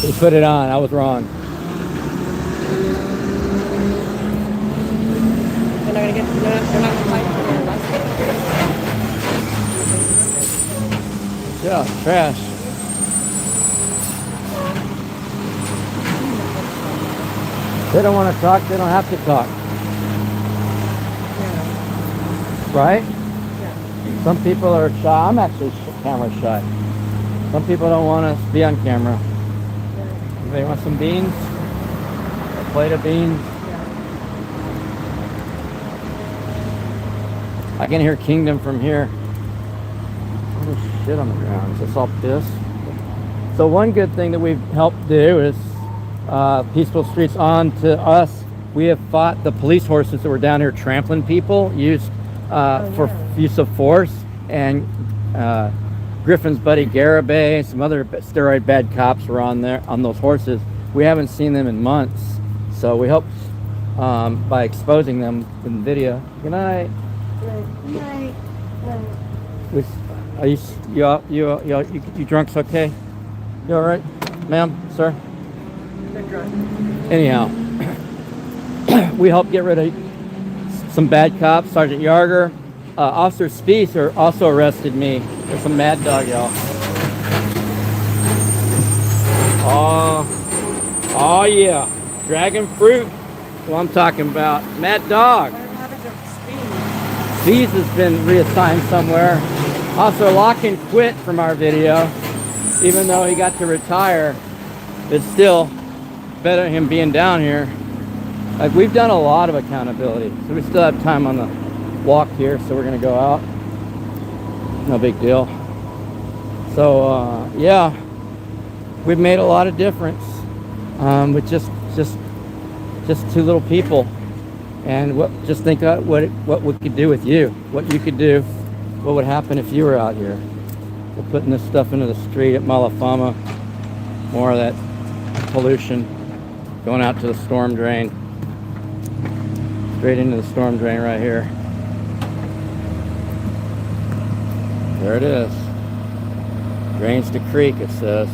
He put it on. I was wrong. They're not gonna get. They're not gonna fight for their license. Yeah, trash. They don't want to talk, they don't have to talk. Right? Some people are shy. I'm actually camera shy. Some people don't want to be on camera. They want some beans? A plate of beans? I can hear Kingdom from here. Oh shit on the ground. Is this all piss? So one good thing that we've helped do is Peaceful Streets on to us. We have fought the police horses that were down here trampling people, used for use of force, and Griffin's buddy Garibay, some other steroid bad cops were on there on those horses. We haven't seen them in months, so we hope by exposing them in video. Good night. Good night. Are you drunks okay? You all right, ma'am, sir? Anyhow, we helped get rid of some bad cops. Sergeant Yarger, Officer Spies also arrested me. There's some mad dog, y'all. Oh yeah, dragon fruit. Well, I'm talking about mad dog. Spies has been reassigned somewhere. Officer Lock and quit from our video, even though he got to retire. It's still better him being down here. Like, we've done a lot of accountability, so we still have time on the walk here, so we're gonna go out. No big deal. So yeah, we've made a lot of difference with just two little people. And just think about what we could do with you, what you could do, what would happen if you were out here. We're putting this stuff into the street at Malafama, more of that pollution going out to the storm drain, straight into the storm drain right here. There it is. Drains to creek, it says.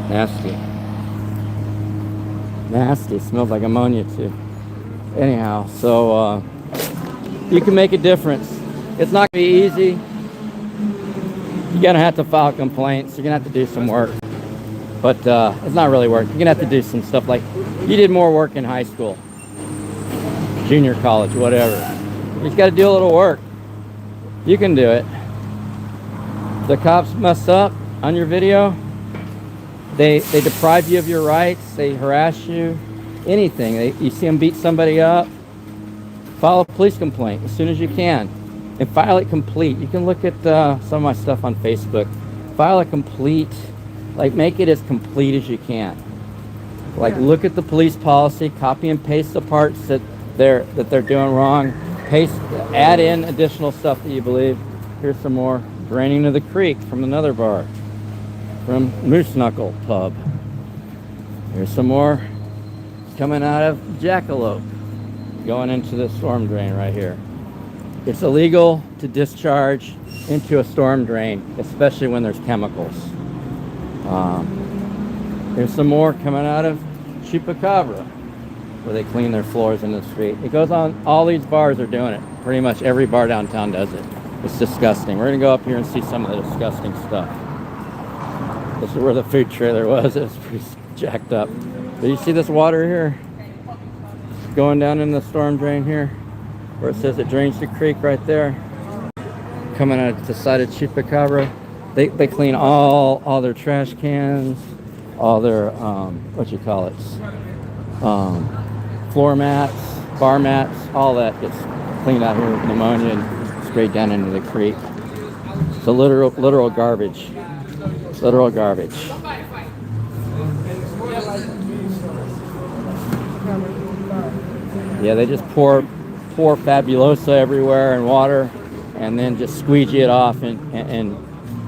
Nasty. Nasty. Smells like ammonia too. Anyhow, so you can make a difference. It's not gonna be easy. You're gonna have to file complaints. You're gonna have to do some work, but it's not really work. You're gonna have to do some stuff like you did more work in high school, junior college, whatever. You just gotta do a little work. You can do it. The cops mess up on your video. They deprive you of your rights. They harass you. Anything. You see them beat somebody up. File a police complaint as soon as you can, and file it complete. You can look at some of my stuff on Facebook. File a complete, like make it as complete as you can. Like look at the police policy, copy and paste the parts that they're doing wrong. Paste, add in additional stuff that you believe. Here's some more draining to the creek from another bar, from Moose Knuckle Pub. Here's some more coming out of Jackalope, going into the storm drain right here. It's illegal to discharge into a storm drain, especially when there's chemicals. There's some more coming out of Chupacabra, where they clean their floors in the street. It goes on, all these bars are doing it. Pretty much every bar downtown does it. It's disgusting. We're gonna go up here and see some of the disgusting stuff. This is where the food trailer was. It was pretty jacked up. Do you see this water here? Going down in the storm drain here, where it says it drains the creek right there. Coming out the side of Chupacabra. They clean all their trash cans, all their, what you call it, floor mats, bar mats, all that gets cleaned out here with pneumonia and straight down into the creek. It's a literal garbage. Literal garbage. Yeah, they just pour Fabulosa everywhere and water, and then just squeegee it off and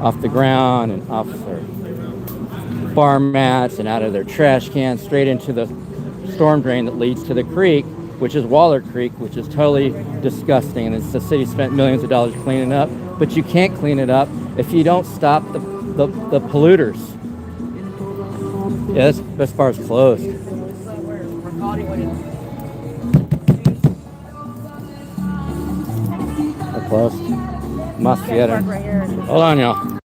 off the ground and off their bar mats and out of their trash cans straight into the storm drain that leads to the creek, which is Waller Creek, which is totally disgusting. And the city spent millions of dollars cleaning it up, but you can't clean it up if you don't stop the polluters. Yeah, this bar's closed. They're closed. Must get it. Hold on, y'all.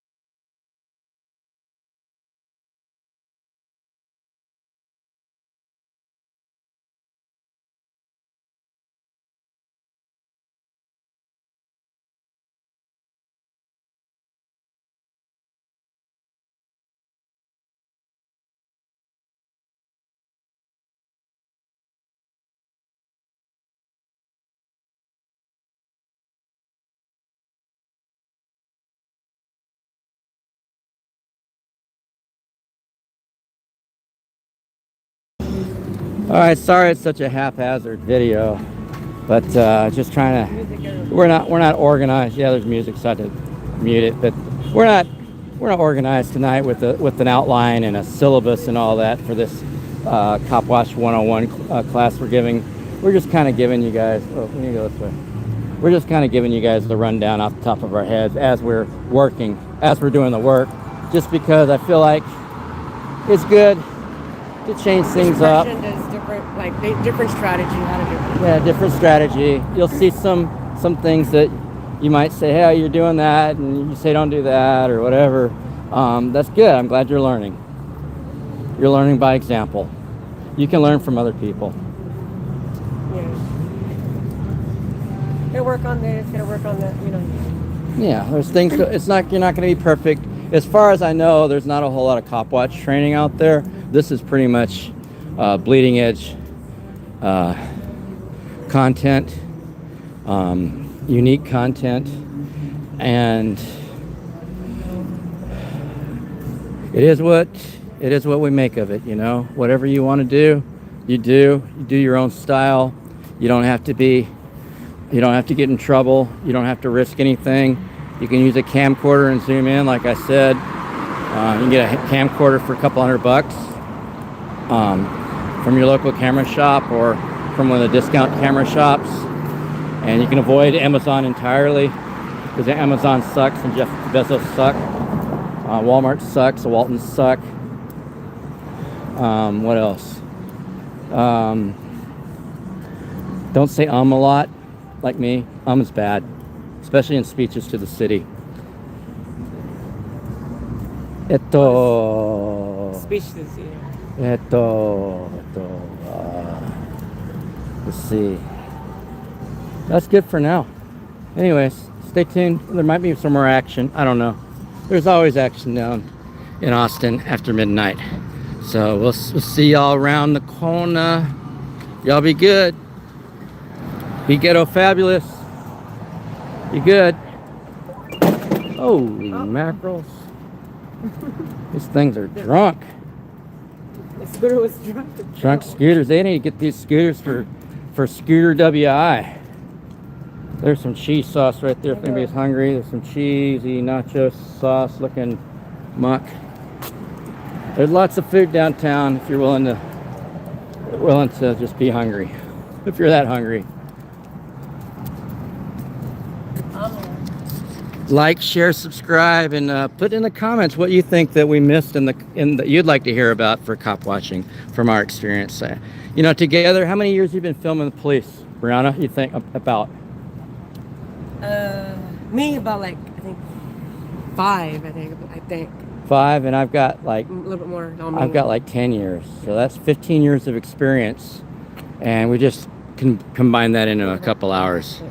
All right, sorry it's such a haphazard video, but just trying to. We're not organized. Yeah, there's music, so I had to mute it, but we're not organized tonight with an outline and a syllabus and all that for this Cop Watch 101 class we're giving. We're just kind of giving you guys. Oh, we need to go this way. We're just kind of giving you guys the rundown off the top of our heads as we're working, as we're doing the work, just because I feel like it's good to change things up. Does different, like different strategy, how to do it. Yeah, different strategy. You'll see some things that you might say, hey, you're doing that, and you say don't do that or whatever. That's good. I'm glad you're learning. You're learning by example. You can learn from other people. Yeah. Gotta work on this, gotta work on that, you know. Yeah, there's things. You're not going to be perfect. As far as I know, there's not a whole lot of cop watch training out there. This is pretty much bleeding edge content, unique content, and it is what we make of it. You know, whatever you want to do, you do. You do your own style. You don't have to get in trouble. You don't have to risk anything. You can use a camcorder and zoom in, like I said. You can get a camcorder for a couple $100 from your local camera shop or from one of the discount camera shops. And you can avoid Amazon entirely because Amazon sucks and Jeff Bezos suck. Walmart sucks, the Waltons suck. What else? Don't say a lot, like me. Is bad, especially in speeches to the city. Speechless, yeah. Let's see. That's good for now. Anyways, stay tuned. There might be some more action. I don't know. There's always action down in Austin after midnight. So we'll see y'all around the corner. Y'all be good. Be ghetto fabulous. Be good. Holy mackerels. These things are drunk. The scooter was drunk. Drunk scooters. They need to get these scooters for Scooter WI. There's some cheese sauce right there if anybody's hungry. There's some cheesy nacho sauce looking muck. There's lots of food downtown if you're willing to just be hungry. If you're that hungry. Like, share, subscribe, and put in the comments what you think that we missed in that you'd like to hear about for cop watching from our experience. You know, together, how many years have you been filming the police, Brianna? You think about? Me about like I think 5. I think 5, and I've got like a little bit more. I've got like 10 years, so that's 15 years of experience, and we just can combine that into a couple hours.